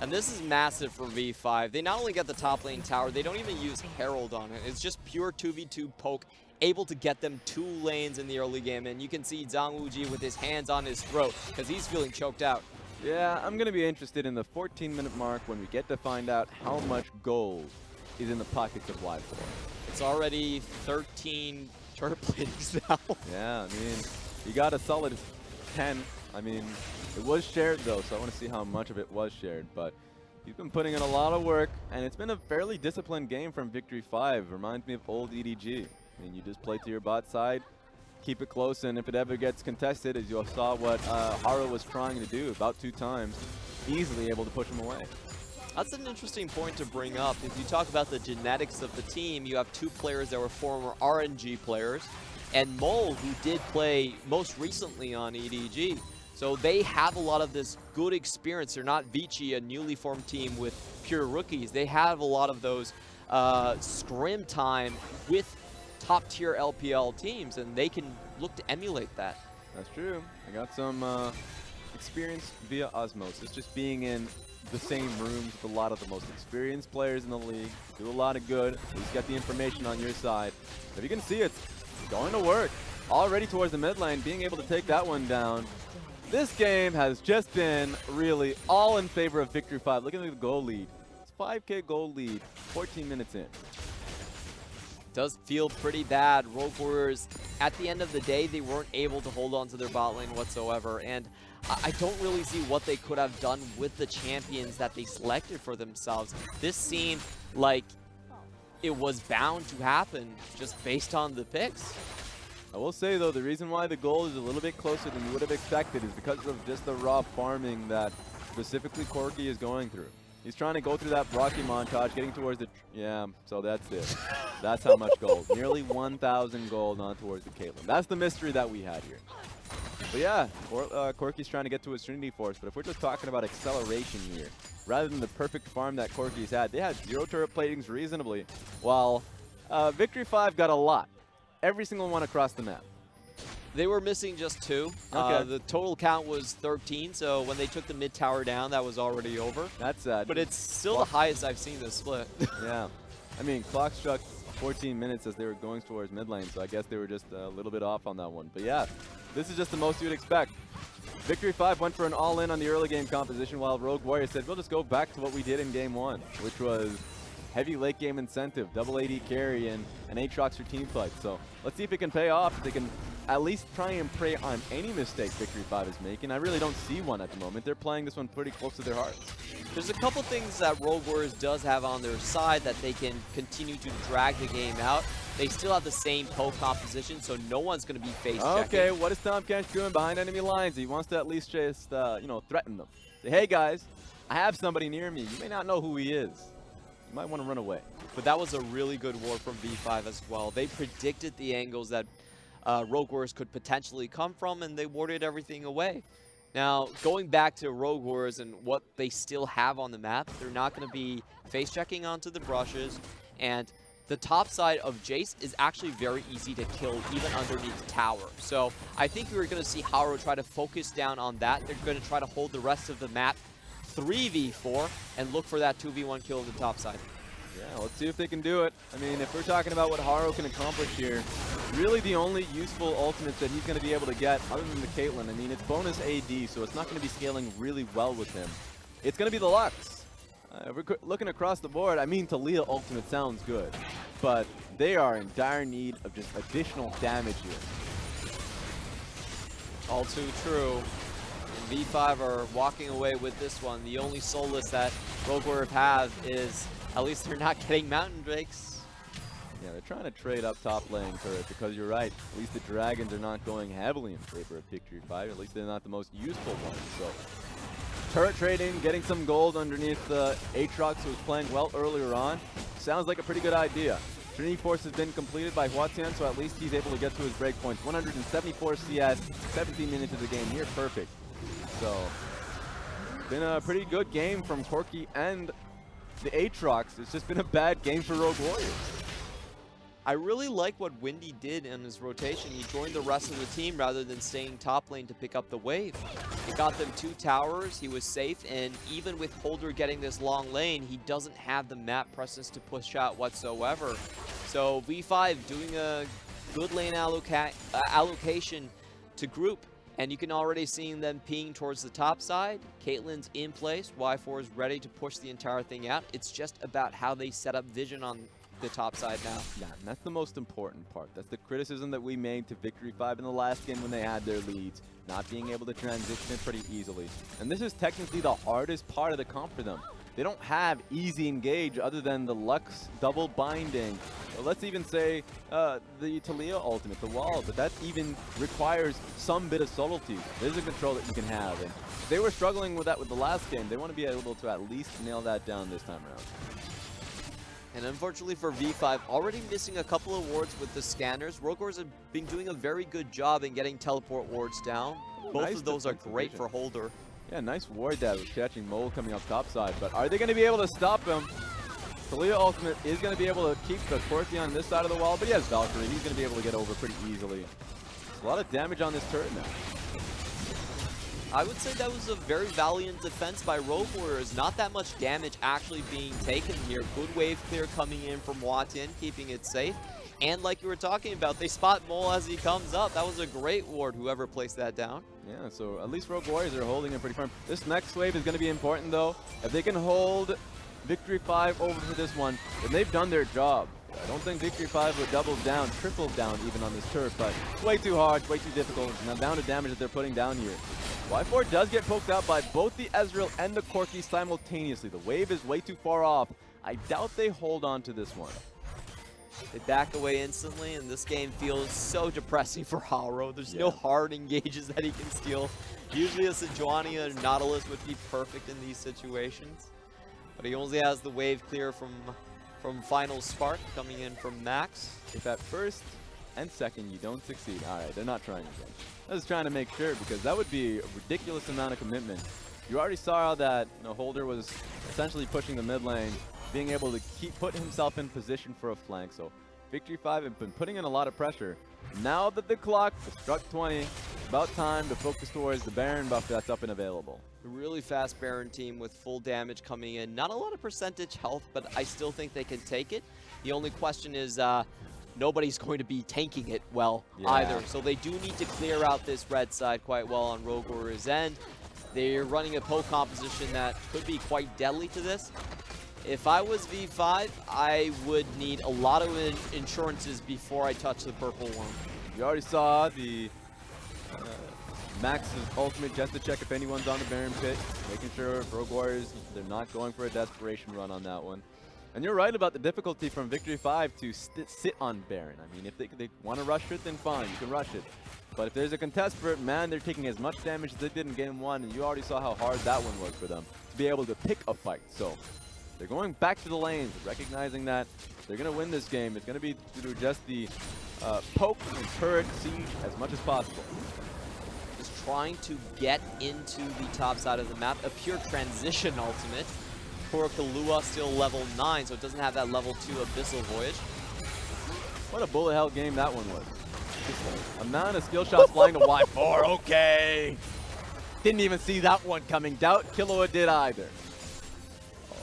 And this is massive for V5. They not only get the top lane tower, they don't even use Herald on it. It's just pure 2v2 poke, able to get them 2 lanes in the early game. And you can see ZWuJi with his hands on his throat because he's feeling choked out. Yeah, I'm going to be interested in the 14-minute mark when we get to find out how much gold is in the pockets of Y4. It's already 13 turret platings now. Yeah, I mean, you got a solid 10. I mean, it was shared though, so I want to see how much of it was shared. But he's been putting in a lot of work, and it's been a fairly disciplined game from Victory 5. Reminds me of old EDG. I mean, you just play to your bot side, keep it close, and if it ever gets contested, as you saw what Haro was trying to do about 2 times, easily able to push him away. That's an interesting point to bring up. If you talk about the genetics of the team, you have 2 players that were former RNG players, and Mole, who did play most recently on EDG. So they have a lot of this good experience. They're not ZWuJi, a newly formed team with pure rookies. They have a lot of those scrim time with top-tier LPL teams, and they can look to emulate that. That's true. I got some experience via osmosis, just being in the same rooms with a lot of the most experienced players in the league. Do a lot of good. At least get the information on your side. If you can see, it's going to work. Already towards the mid lane, being able to take that one down. This game has just been really all in favor of Victory 5. Look at the goal lead. It's 5K goal lead, 14 minutes in. Does feel pretty bad. Rogue Warriors, at the end of the day, they weren't able to hold on to their bot lane whatsoever. And I don't really see what they could have done with the champions that they selected for themselves. This seemed like it was bound to happen just based on the picks. I will say, though, the reason why the goal is a little bit closer than you would have expected is because of just the raw farming that specifically Corki is going through. He's trying to go through that Rocky montage, getting towards the... Yeah, so that's it. That's how much gold. Nearly 1,000 gold on towards the Caitlyn. That's the mystery that we had here. But yeah, Corki's trying to get to his Trinity Force, but if we're just talking about acceleration here, rather than the perfect farm that Corki's had, they had 0 turret platings reasonably, while Victory 5 got a lot. Every single one across the map. They were missing just 2. Okay. The total count was 13, so when they took the mid tower down, that was already over. That's sad. But it's still the highest I've seen this split. Yeah. I mean, clock struck 14 minutes as they were going towards mid lane, so I guess they were just a little bit off on that one. But yeah, this is just the most you'd expect. Victory 5 went for an all-in on the early game composition, while Rogue Warrior said, we'll just go back to what we did in game 1, which was heavy late game incentive, double AD carry, and an Aatrox for team fight. So let's see if it can pay off. If they can at least try and prey on any mistake Victory 5 is making. I really don't see one at the moment. They're playing this one pretty close to their hearts. There's a couple things that Rogue Warriors does have on their side that they can continue to drag the game out. They still have the same poke composition, so no one's going to be face checking. Okay, what is Tahm Kench doing behind enemy lines? He wants to at least just, you know, threaten them. Say, hey guys, I have somebody near me. You may not know who he is. You might want to run away. But that was a really good ward from V5 as well. They predicted the angles that Rogue Warriors could potentially come from, and they warded everything away. Now, going back to Rogue Warriors and what they still have on the map, they're not going to be face checking onto the brushes, and the top side of Jayce is actually very easy to kill even underneath the tower. So I think we're going to see Haro try to focus down on that. They're going to try to hold the rest of the map 3v4 and look for that 2v1 kill on the top side. Yeah, let's see if they can do it. I mean, if we're talking about what Haro can accomplish here, really the only useful ultimates that he's going to be able to get, other than the Caitlyn, I mean, it's bonus AD, so it's not going to be scaling really well with him. It's going to be the Lux. We're looking across the board, I mean, Taliyah ultimate sounds good, but they are in dire need of just additional damage here. All too true. And V5 are walking away with this one. The only solace that Rogue Warriors have is at least they're not getting Mountain Drakes. Yeah, they're trying to trade up top lane turret because you're right. At least the Dragons are not going heavily in favor of Victory 5. At least they're not the most useful ones. So turret trading, getting some gold underneath the Aatrox, who was playing well earlier on, sounds like a pretty good idea. Trinity Force has been completed by HuaTian, so at least he's able to get to his breakpoints. 174 CS, 17 minutes of the game, near perfect. So, been a pretty good game from Corki and the Aatrox. It's just been a bad game for Rogue Warriors. I really like what Windy did in his rotation. He joined the rest of the team rather than staying top lane to pick up the wave. He got them 2 towers, he was safe, and even with Holder getting this long lane, he doesn't have the map presence to push out whatsoever. So V5 doing a good lane allocation to group, and you can already see them peeing towards the top side. Caitlyn's in place, Y4 is ready to push the entire thing out. It's just about how they set up vision on the top side now. Yeah, and that's the most important part. That's the criticism that we made to Victory 5 in the last game when they had their leads, not being able to transition it pretty easily. And this is technically the hardest part of the comp for them. They don't have easy engage other than the Lux double binding. Or let's even say the Taliyah ultimate, the wall, but that even requires some bit of subtlety. There's a control that you can have. And if they were struggling with that with the last game, they want to be able to at least nail that down this time around. And unfortunately for V5, already missing a couple of wards with the scanners. Rogue Warriors have been doing a very good job in getting teleport wards down. Both of those are great for Holder. Yeah, nice ward that was catching Mole coming up top side, but are they going to be able to stop him? Taliyah ultimate is going to be able to keep the Corki on this side of the wall, but he has Valkyrie. He's going to be able to get over pretty easily. A lot of damage on this turret now. I would say that was a very valiant defense by Rogue Warriors. Not that much damage actually being taken here. Good wave clear coming in from HuaTian, keeping it safe. And like you were talking about, they spot Mole as he comes up. That was a great ward, whoever placed that down. Yeah, so at least Rogue Warriors are holding it pretty firm. This next wave is going to be important, though. If they can hold Victory 5 over for this one, then they've done their job. I don't think Victory 5 would double down, triple down even on this turret, but it's way too hard, way too difficult, and the amount of damage that they're putting down here. Y4 does get poked out by both the Ezreal and the Corki simultaneously. The wave is way too far off. I doubt they hold on to this one. They back away instantly, and this game feels so depressing for Haro. There's no hard engages that he can steal. Usually a Sejuani and Nautilus would be perfect in these situations. But he only has the wave clear from Final Spark coming in from Max. If at first and second you don't succeed, all right, they're not trying again. I was trying to make sure because that would be a ridiculous amount of commitment. You already saw that Holder was essentially pushing the mid lane, being able to put himself in position for a flank. So Victory 5 have been putting in a lot of pressure. Now that the clock has struck 20, it's about time to focus towards the Baron buff that's up and available. A really fast Baron team with full damage coming in. Not a lot of percentage health, but I still think they can take it. The only question is nobody's going to be tanking it well either. So they do need to clear out this red side quite well on Rogue Warrior's end. They're running a poke composition that could be quite deadly to this. If I was V5, I would need a lot of insurances before I touch the purple one. You already saw the Max's ultimate just to check if anyone's on the Baron pit, making sure Rogue Warriors, they're not going for a desperation run on that one. And you're right about the difficulty from Victory 5 to sit on Baron. I mean, if they want to rush it, then fine, you can rush it. But if there's a contest for it, man, they're taking as much damage as they did in Game 1, and you already saw how hard that one was for them to be able to pick a fight. So they're going back to the lanes, recognizing that they're going to win this game. It's going to be through just the poke and turret siege as much as possible. Just trying to get into the top side of the map. A pure transition ultimate. Poor Killua still level 9, so it doesn't have that level 2 Abyssal Voyage. What a bullet hell game that one was. Just amount of skill shots flying to Y4, okay. Didn't even see that one coming. Doubt Killua did either.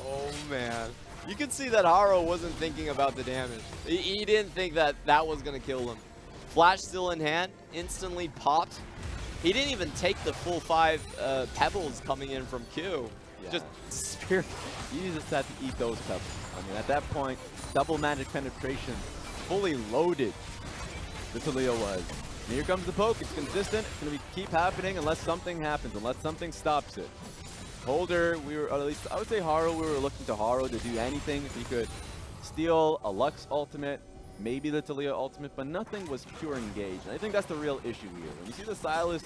Oh man. You can see that Haro wasn't thinking about the damage. He didn't think that that was going to kill him. Flash still in hand, instantly popped. He didn't even take the full 5 pebbles coming in from Q. Yeah. Just disappeared. You just had to eat those pebbles. I mean, at that point, double magic penetration, fully loaded, the Taliyah was. And here comes the poke. It's consistent. It's going to keep happening unless something happens, unless something stops it. Holder, or at least I would say Haro, we were looking to Haro to do anything. If he could steal a Lux ultimate, maybe the Taliyah ultimate, but nothing was pure engage. And I think that's the real issue here. When you see the Sylas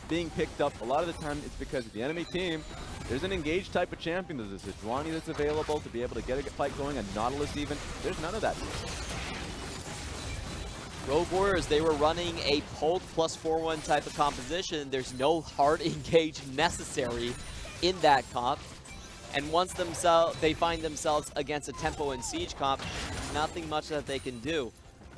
being picked up, a lot of the time it's because the enemy team, there's an engaged type of champion. There's a ZWuJi that's available to be able to get a fight going, a Nautilus even. There's none of that here. Rogue Warriors, they were running a poke plus 4-1 type of composition. There's no hard engage necessary in that comp. And once they find themselves against a tempo and siege comp, nothing much that they can do.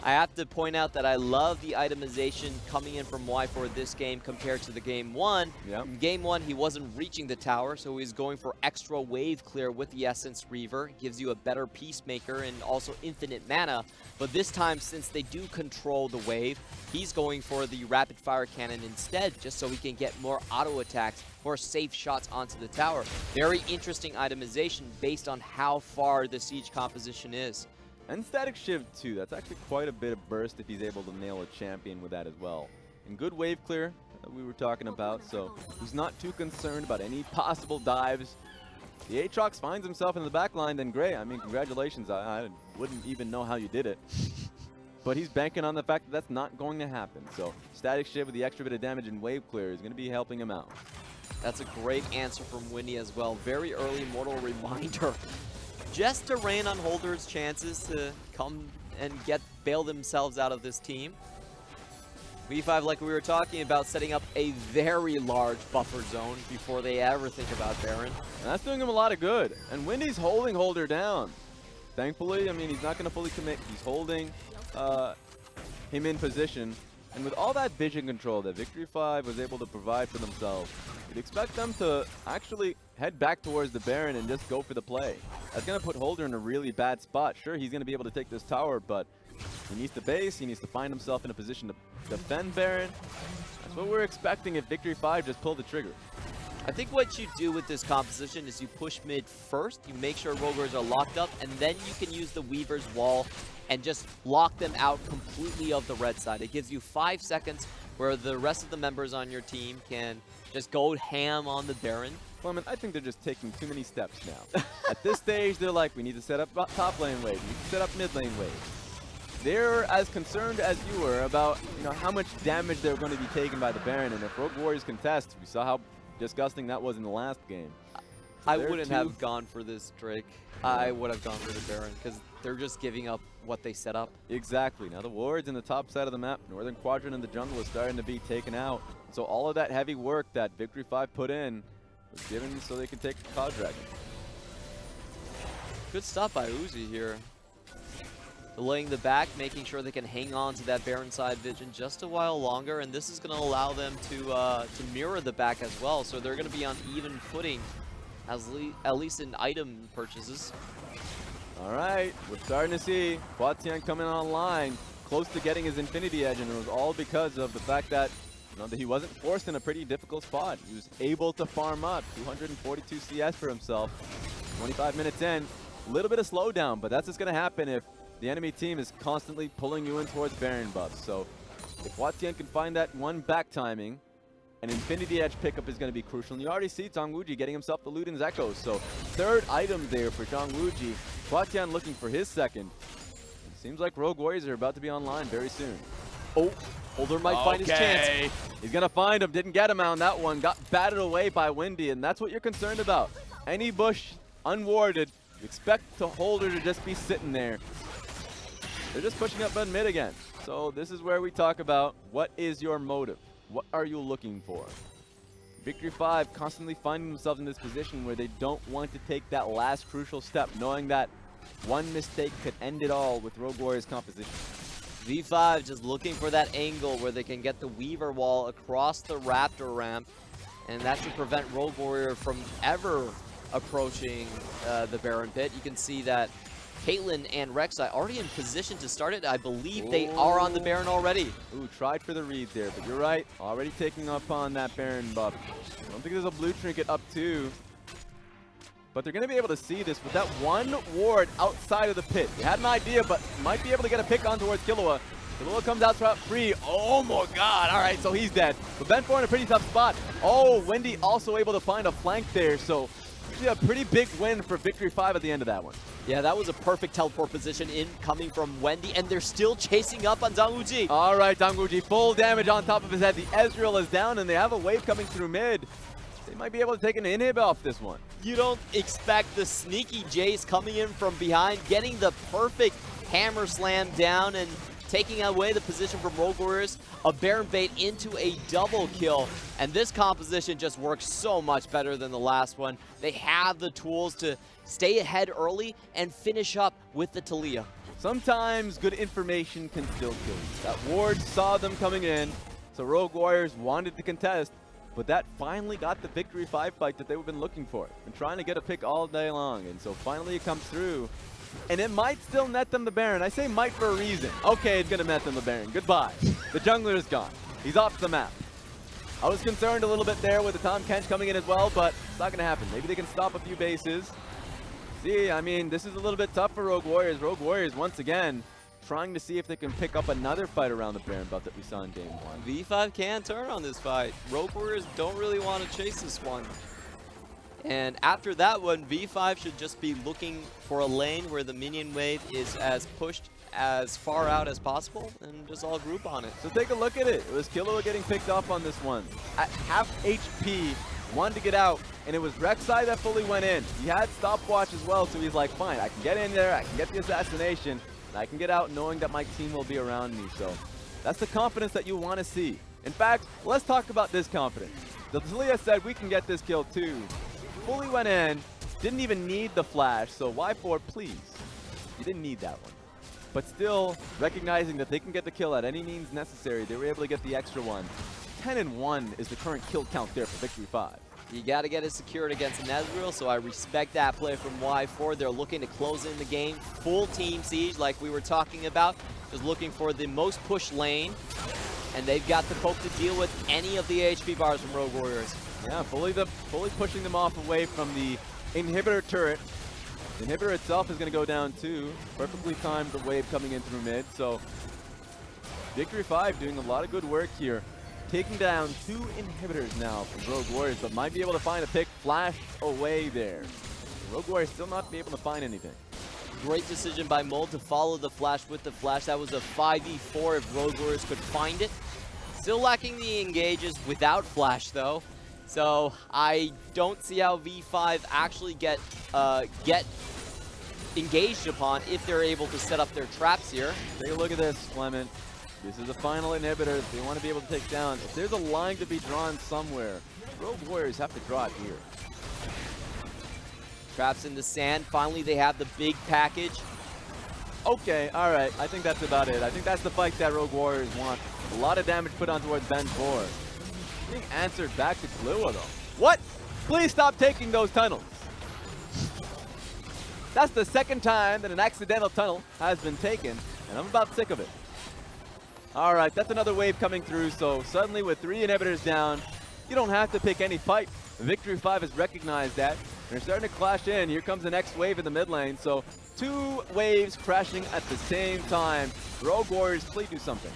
I have to point out that I love the itemization coming in from Y4 this game compared to the Game 1. Yep. In Game 1, he wasn't reaching the tower, so he's going for extra wave clear with the Essence Reaver. Gives you a better Peacemaker and also infinite mana. But this time, since they do control the wave, he's going for the Rapid Fire Cannon instead, just so he can get more auto attacks, more safe shots onto the tower. Very interesting itemization based on how far the siege composition is. And Static Shift too, that's actually quite a bit of burst if he's able to nail a champion with that as well. And good wave clear that we were talking about, so he's not too concerned about any possible dives. The Aatrox finds himself in the back line, then great. I mean, congratulations. I wouldn't even know how you did it. But he's banking on the fact that that's not going to happen. So Static Shift with the extra bit of damage and wave clear is going to be helping him out. That's a great answer from Winnie as well. Very early mortal reminder. Just to rain on Holder's chances to come and bail themselves out of this team. V5, like we were talking about, setting up a very large buffer zone before they ever think about Baron. And that's doing him a lot of good. And Winnie's holding Holder down. Thankfully, I mean, he's not going to fully commit. He's holding him in position. And with all that vision control that Victory 5 was able to provide for themselves, you'd expect them to actually head back towards the Baron and just go for the play. That's going to put Holder in a really bad spot. Sure, he's going to be able to take this tower, but he needs to base. He needs to find himself in a position to defend Baron. That's what we're expecting if Victory 5 just pulled the trigger. I think what you do with this composition is you push mid first, you make sure Roguers are locked up, and then you can use the Weaver's Wall and just lock them out completely of the red side. It gives you 5 seconds where the rest of the members on your team can just go ham on the Baron. Well, I mean, I think they're just taking too many steps now. At this stage, they're like, we need to set up top lane wave, we need to set up mid lane wave. They're as concerned as you were about, how much damage they're going to be taken by the Baron. And if Rogue Warriors contest, we saw how disgusting that was in the last game. I wouldn't have gone for this Drake. I would have gone for the Baron because they're just giving up what they set up. Exactly. Now the wards in the top side of the map, northern quadrant in the jungle is starting to be taken out. So all of that heavy work that Victory 5 put in was given so they could take the Cloud Dragon. Good stuff by ZWuJi here. Delaying the back, making sure they can hang on to that Baron side vision just a while longer, and this is going to allow them to mirror the back as well. So they're going to be on even footing, at least in item purchases. All right, we're starting to see HuaTian coming online, close to getting his Infinity Edge, and it was all because of the fact that, that he wasn't forced in a pretty difficult spot. He was able to farm up 242 CS for himself. 25 minutes in, a little bit of slowdown, but that's just going to happen if the enemy team is constantly pulling you in towards Baron buffs. So if HuaTian can find that one back timing, an Infinity Edge pickup is going to be crucial. And you already see ZWuJi getting himself the Luden's Echo. So third item there for ZWuJi. HuaTian looking for his second. It seems like Rogue Warriors are about to be online very soon. Oh, Holder might find his chance. He's going to find him. Didn't get him on that one. Got batted away by Windy, and that's what you're concerned about. Any bush unwarded, you expect the Holder to just be sitting there. They're just pushing up mid again. So this is where we talk about what is your motive? What are you looking for? Victory 5 constantly finding themselves in this position where they don't want to take that last crucial step, knowing that one mistake could end it all with Rogue Warriors composition. V5 just looking for that angle where they can get the Weaver wall across the Raptor ramp, and that should prevent Rogue Warrior from ever approaching the Baron pit. You can see that Caitlyn and Rek'Sai already in position to start it. I believe they are on the Baron already. Ooh, tried for the read there, but you're right. Already taking up on that Baron buff. I don't think there's a blue trinket up too. But they're going to be able to see this with that one ward outside of the pit. They had an idea, but might be able to get a pick on towards Killua. Killua comes out throughout free. Oh my god. All right, so he's dead. But Ben4 in a pretty tough spot. Oh, Wendy also able to find a flank there. So actually a pretty big win for Victory 5 at the end of that one. Yeah, that was a perfect teleport position in coming from Wendy, and they're still chasing up on ZWuJi. All right, ZWuJi, full damage on top of his head. The Ezreal is down, and they have a wave coming through mid. They might be able to take an inhib off this one. You don't expect the sneaky Jayce coming in from behind, getting the perfect hammer slam down and taking away the position from Rogue Warriors. A Baron bait into a double kill. And this composition just works so much better than the last one. They have the tools to stay ahead early and finish up with the Taliyah. Sometimes good information can still kill you. That ward saw them coming in, so Rogue Warriors wanted to contest, but that finally got the Victory 5 fight that they've been looking for. Been trying to get a pick all day long, and so finally it comes through. And it might still net them the Baron. I say might for a reason. Okay, it's going to net them the Baron. Goodbye. The jungler is gone. He's off the map. I was concerned a little bit there with the Tahm Kench coming in as well, but it's not going to happen. Maybe they can stop a few bases. See, I mean, this is a little bit tough for Rogue Warriors. Rogue Warriors, once again, trying to see if they can pick up another fight around the Baron buff that we saw in game 1. V5 can turn on this fight. Rogue Warriors don't really want to chase this one. And after that one, V5 should just be looking for a lane where the minion wave is as pushed as far out as possible and just all group on it. So take a look at it. It was Killua getting picked off on this one. At half HP, wanted to get out, and it was Rek'Sai that fully went in. He had stopwatch as well, so he's like, fine, I can get in there, I can get the assassination, and I can get out knowing that my team will be around me. So that's the confidence that you want to see. In fact, let's talk about this confidence. The Taliyah said we can get this kill too. Fully went in, didn't even need the flash, so Y4, please. You didn't need that one. But still, recognizing that they can get the kill at any means necessary, they were able to get the extra one. 10-1 is the current kill count there for Victory 5. You got to get it secured against an Ezreal, so I respect that play from Y4. They're looking to close in the game. Full team siege like we were talking about. Just looking for the most push lane. And they've got the poke to deal with any of the HP bars from Rogue Warriors. Yeah, fully pushing them off away from the inhibitor turret. The inhibitor itself is going to go down too. Perfectly timed the wave coming in through mid. So Victory 5 doing a lot of good work here. Taking down 2 inhibitors now from Rogue Warriors, but might be able to find a pick flash away there. Rogue Warriors still not be able to find anything. Great decision by Mold to follow the flash with the flash. That was a 5v4 if Rogue Warriors could find it. Still lacking the engages without flash though. So I don't see how V5 actually get engaged upon if they're able to set up their traps here. Take a look at this, Clement. This is the final inhibitor they want to be able to take down. If there's a line to be drawn somewhere, Rogue Warriors have to draw it here. Traps in the sand. Finally, they have the big package. Okay, all right. I think that's about it. I think that's the fight that Rogue Warriors want. A lot of damage put on towards Ben 4. Being answered back to Killua, though. What? Please stop taking those tunnels. That's the second time that an accidental tunnel has been taken, and I'm about sick of it. All right, that's another wave coming through, so suddenly with 3 inhibitors down, you don't have to pick any fight. Victory 5 has recognized that. They're starting to clash in. Here comes the next wave in the mid lane, so 2 waves crashing at the same time. Rogue Warriors, please do something.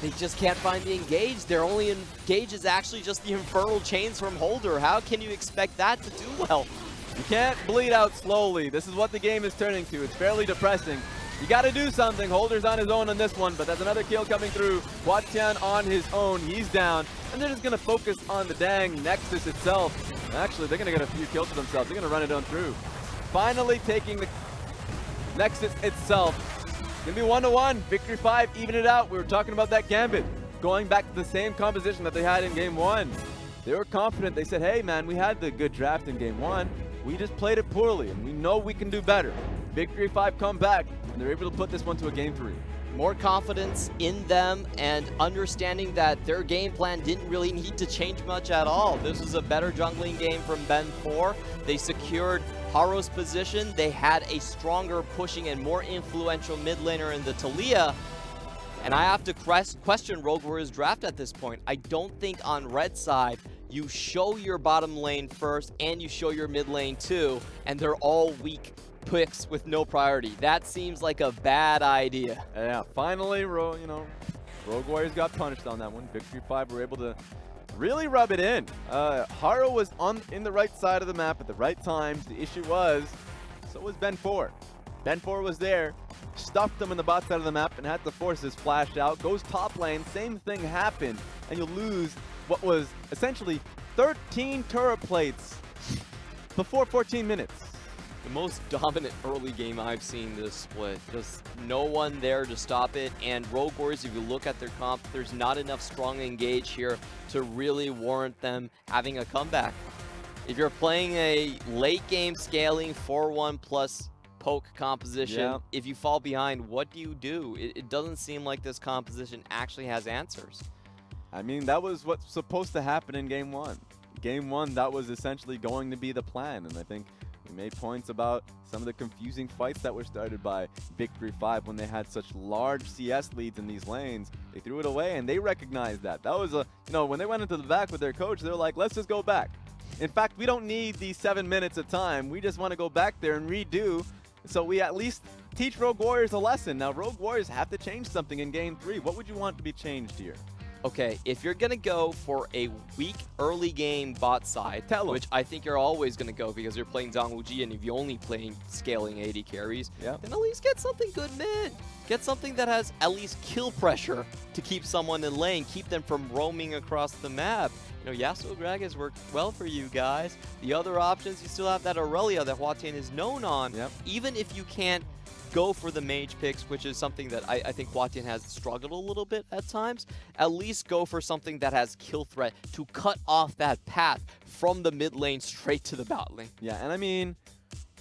They just can't find the engage. Their only engage is actually just the Infernal Chains from Holder. How can you expect that to do well? You can't bleed out slowly. This is what the game is turning to. It's fairly depressing. You got to do something. Holder's on his own on this one, but that's another kill coming through. HuaTian on his own. He's down. And they're just going to focus on the dang Nexus itself. Actually, they're going to get a few kills for themselves. They're going to run it on through. Finally taking the Nexus itself. Going to be 1-1. Victory 5, even it out. We were talking about that Gambit. Going back to the same composition that they had in Game 1. They were confident. They said, hey, man, we had the good draft in Game 1. We just played it poorly, and we know we can do better. Victory 5 come back, and they're able to put this one to a Game 3. More confidence in them and understanding that their game plan didn't really need to change much at all. This was a better jungling game from Ben 4. They secured Haro's position. They had a stronger pushing and more influential mid laner in the Taliyah. And I have to question Rogue Warriors' draft at this point. I don't think on Rek'Sai you show your bottom lane first and you show your mid lane too, and they're all weak picks with no priority. That seems like a bad idea. Yeah, finally, Rogue Warriors got punished on that one. Victory 5 were able to really rub it in. Haro was in the right side of the map at the right times. The issue was, so was Ben 4. Ben 4 was there, stuffed them in the bot side of the map, and had the forces flash out. Goes top lane, same thing happened, and you'll lose what was essentially 13 turret plates before 14 minutes. The most dominant early game I've seen this split. Just no one there to stop it. And Rogue Warriors, if you look at their comp, there's not enough strong engage here to really warrant them having a comeback. If you're playing a late game scaling 4-1 plus poke composition, yeah, if you fall behind, what do? It doesn't seem like this composition actually has answers. I mean, that was what's supposed to happen in Game 1. Game 1, that was essentially going to be the plan, and I think we made points about some of the confusing fights that were started by Victory 5 when they had such large CS leads in these lanes. They threw it away, and they recognized that. That was when they went into the back with their coach, they were like, let's just go back. In fact, we don't need these 7 minutes of time. We just want to go back there and redo, so we at least teach Rogue Warriors a lesson. Now, Rogue Warriors have to change something in Game 3. What would you want to be changed here? Okay, if you're going to go for a weak early game bot side, which I think you're always going to go because you're playing ZWuJi, and if you're only playing scaling AD carries, then at least get something good mid. Get something that has at least kill pressure to keep someone in lane, keep them from roaming across the map. You know, Yasuo Greg has worked well for you guys. The other options, you still have that Aurelia that HuaTian is known on. Even if you can't go for the mage picks, which is something that I think HuaTian has struggled a little bit at times, at least go for something that has kill threat to cut off that path from the mid lane straight to the bot lane. Yeah, and I mean,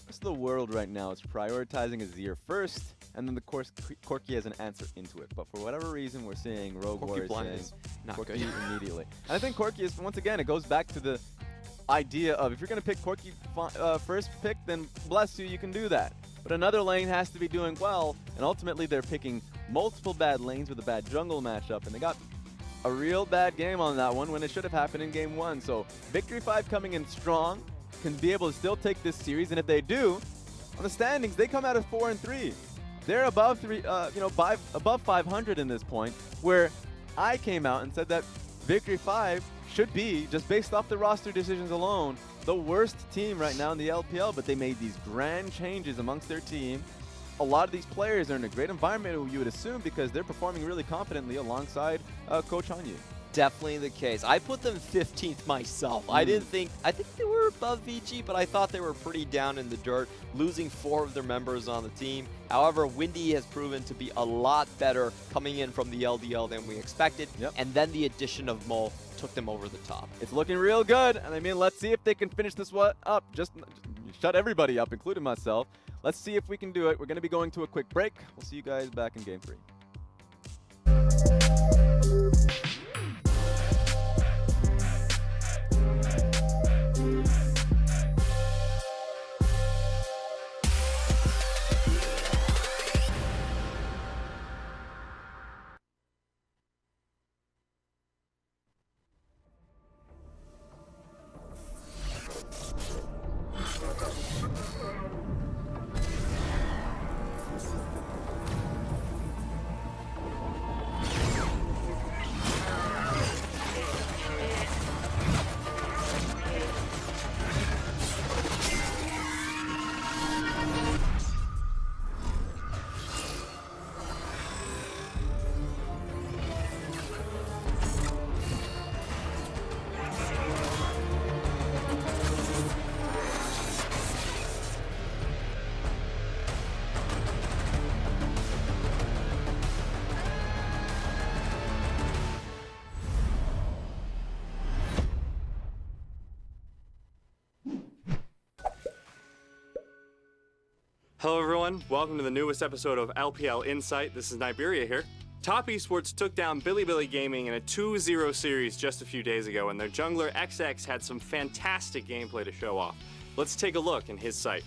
that's the world right now. It's prioritizing Azir first, and then of course Corki has an answer into it. But for whatever reason, we're seeing Rogue Warriors saying not Corki good. immediately. And I think Corki is, once again, it goes back to the idea of if you're going to pick Corki first pick, then bless you, you can do that. But another lane has to be doing well, and ultimately they're picking multiple bad lanes with a bad jungle matchup, and they got a real bad game on that one when it should have happened in Game 1. So Victory 5 coming in strong, can be able to still take this series, and if they do, on the standings, they come out of 4-3. They're above above 500 in this point, where I came out and said that Victory 5 should be, just based off the roster decisions alone, the worst team right now in the LPL, but they made these grand changes amongst their team. A lot of these players are in a great environment, you would assume, because they're performing really confidently alongside Coach Hanyu. definitely the case. I put them 15th myself. I think they were above VG, but I thought they were pretty down in the dirt, losing 4 of their members on the team. However, Windy has proven to be a lot better coming in from the LDL than we expected, and then the addition of Mo took them over the top. It's looking real good, and I mean, let's see if they can finish this one up. Just shut everybody up, including myself. Let's see if we can do it. We're going to be going to a quick break. We'll see you guys back in Game 3. Hello everyone, welcome to the newest episode of LPL Insight. This is Niberia here. Top Esports took down Bilibili Gaming in a 2-0 series just a few days ago, and their jungler XX had some fantastic gameplay to show off. Let's take a look in his site.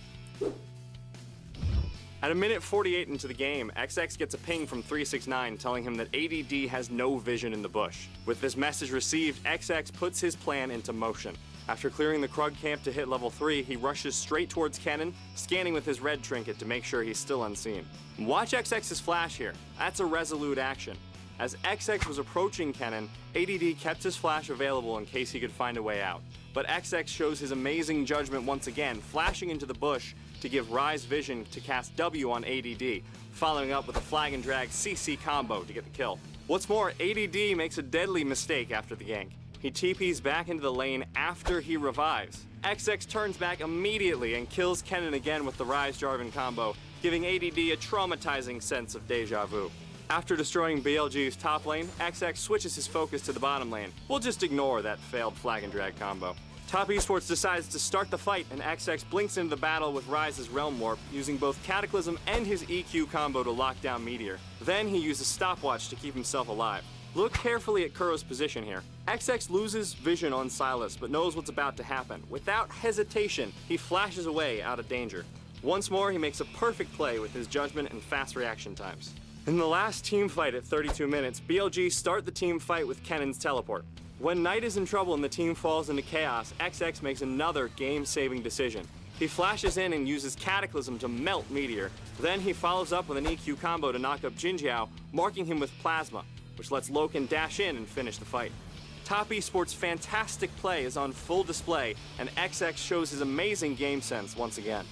At a minute 48 into the game, XX gets a ping from 369 telling him that ADD has no vision in the bush. With this message received, XX puts his plan into motion. After clearing the Krug camp to hit level 3, he rushes straight towards Kennen, scanning with his red trinket to make sure he's still unseen. Watch XX's flash here. That's a resolute action. As XX was approaching Kennen, ADD kept his flash available in case he could find a way out. But XX shows his amazing judgment once again, flashing into the bush to give Rise vision to cast W on ADD, following up with a flag and drag CC combo to get the kill. What's more, ADD makes a deadly mistake after the gank. He TPs back into the lane after he revives. XX turns back immediately and kills Kennen again with the Rise Jarvan combo, giving ADD a traumatizing sense of deja vu. After destroying BLG's top lane, XX switches his focus to the bottom lane. We'll just ignore that failed flag and drag combo. Top Esports decides to start the fight, and XX blinks into the battle with Rise's Realm Warp, using both Cataclysm and his EQ combo to lock down Meteor. Then he uses Stopwatch to keep himself alive. Look carefully at Kuro's position here. XX loses vision on Sylas, but knows what's about to happen. Without hesitation, he flashes away out of danger. Once more, he makes a perfect play with his judgment and fast reaction times. In the last team fight at 32 minutes, BLG start the team fight with Kennen's teleport. When Knight is in trouble and the team falls into chaos, XX makes another game-saving decision. He flashes in and uses Cataclysm to melt Meteor. Then he follows up with an EQ combo to knock up Jinjiao, marking him with Plasma, which lets Loken dash in and finish the fight. Top Esports' fantastic play is on full display, and XX shows his amazing game sense once again.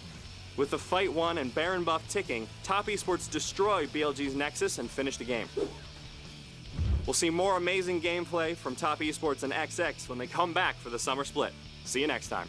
With the fight won and Baron buff ticking, Top Esports destroy BLG's Nexus and finish the game. We'll see more amazing gameplay from Top Esports and XX when they come back for the summer split. See you next time.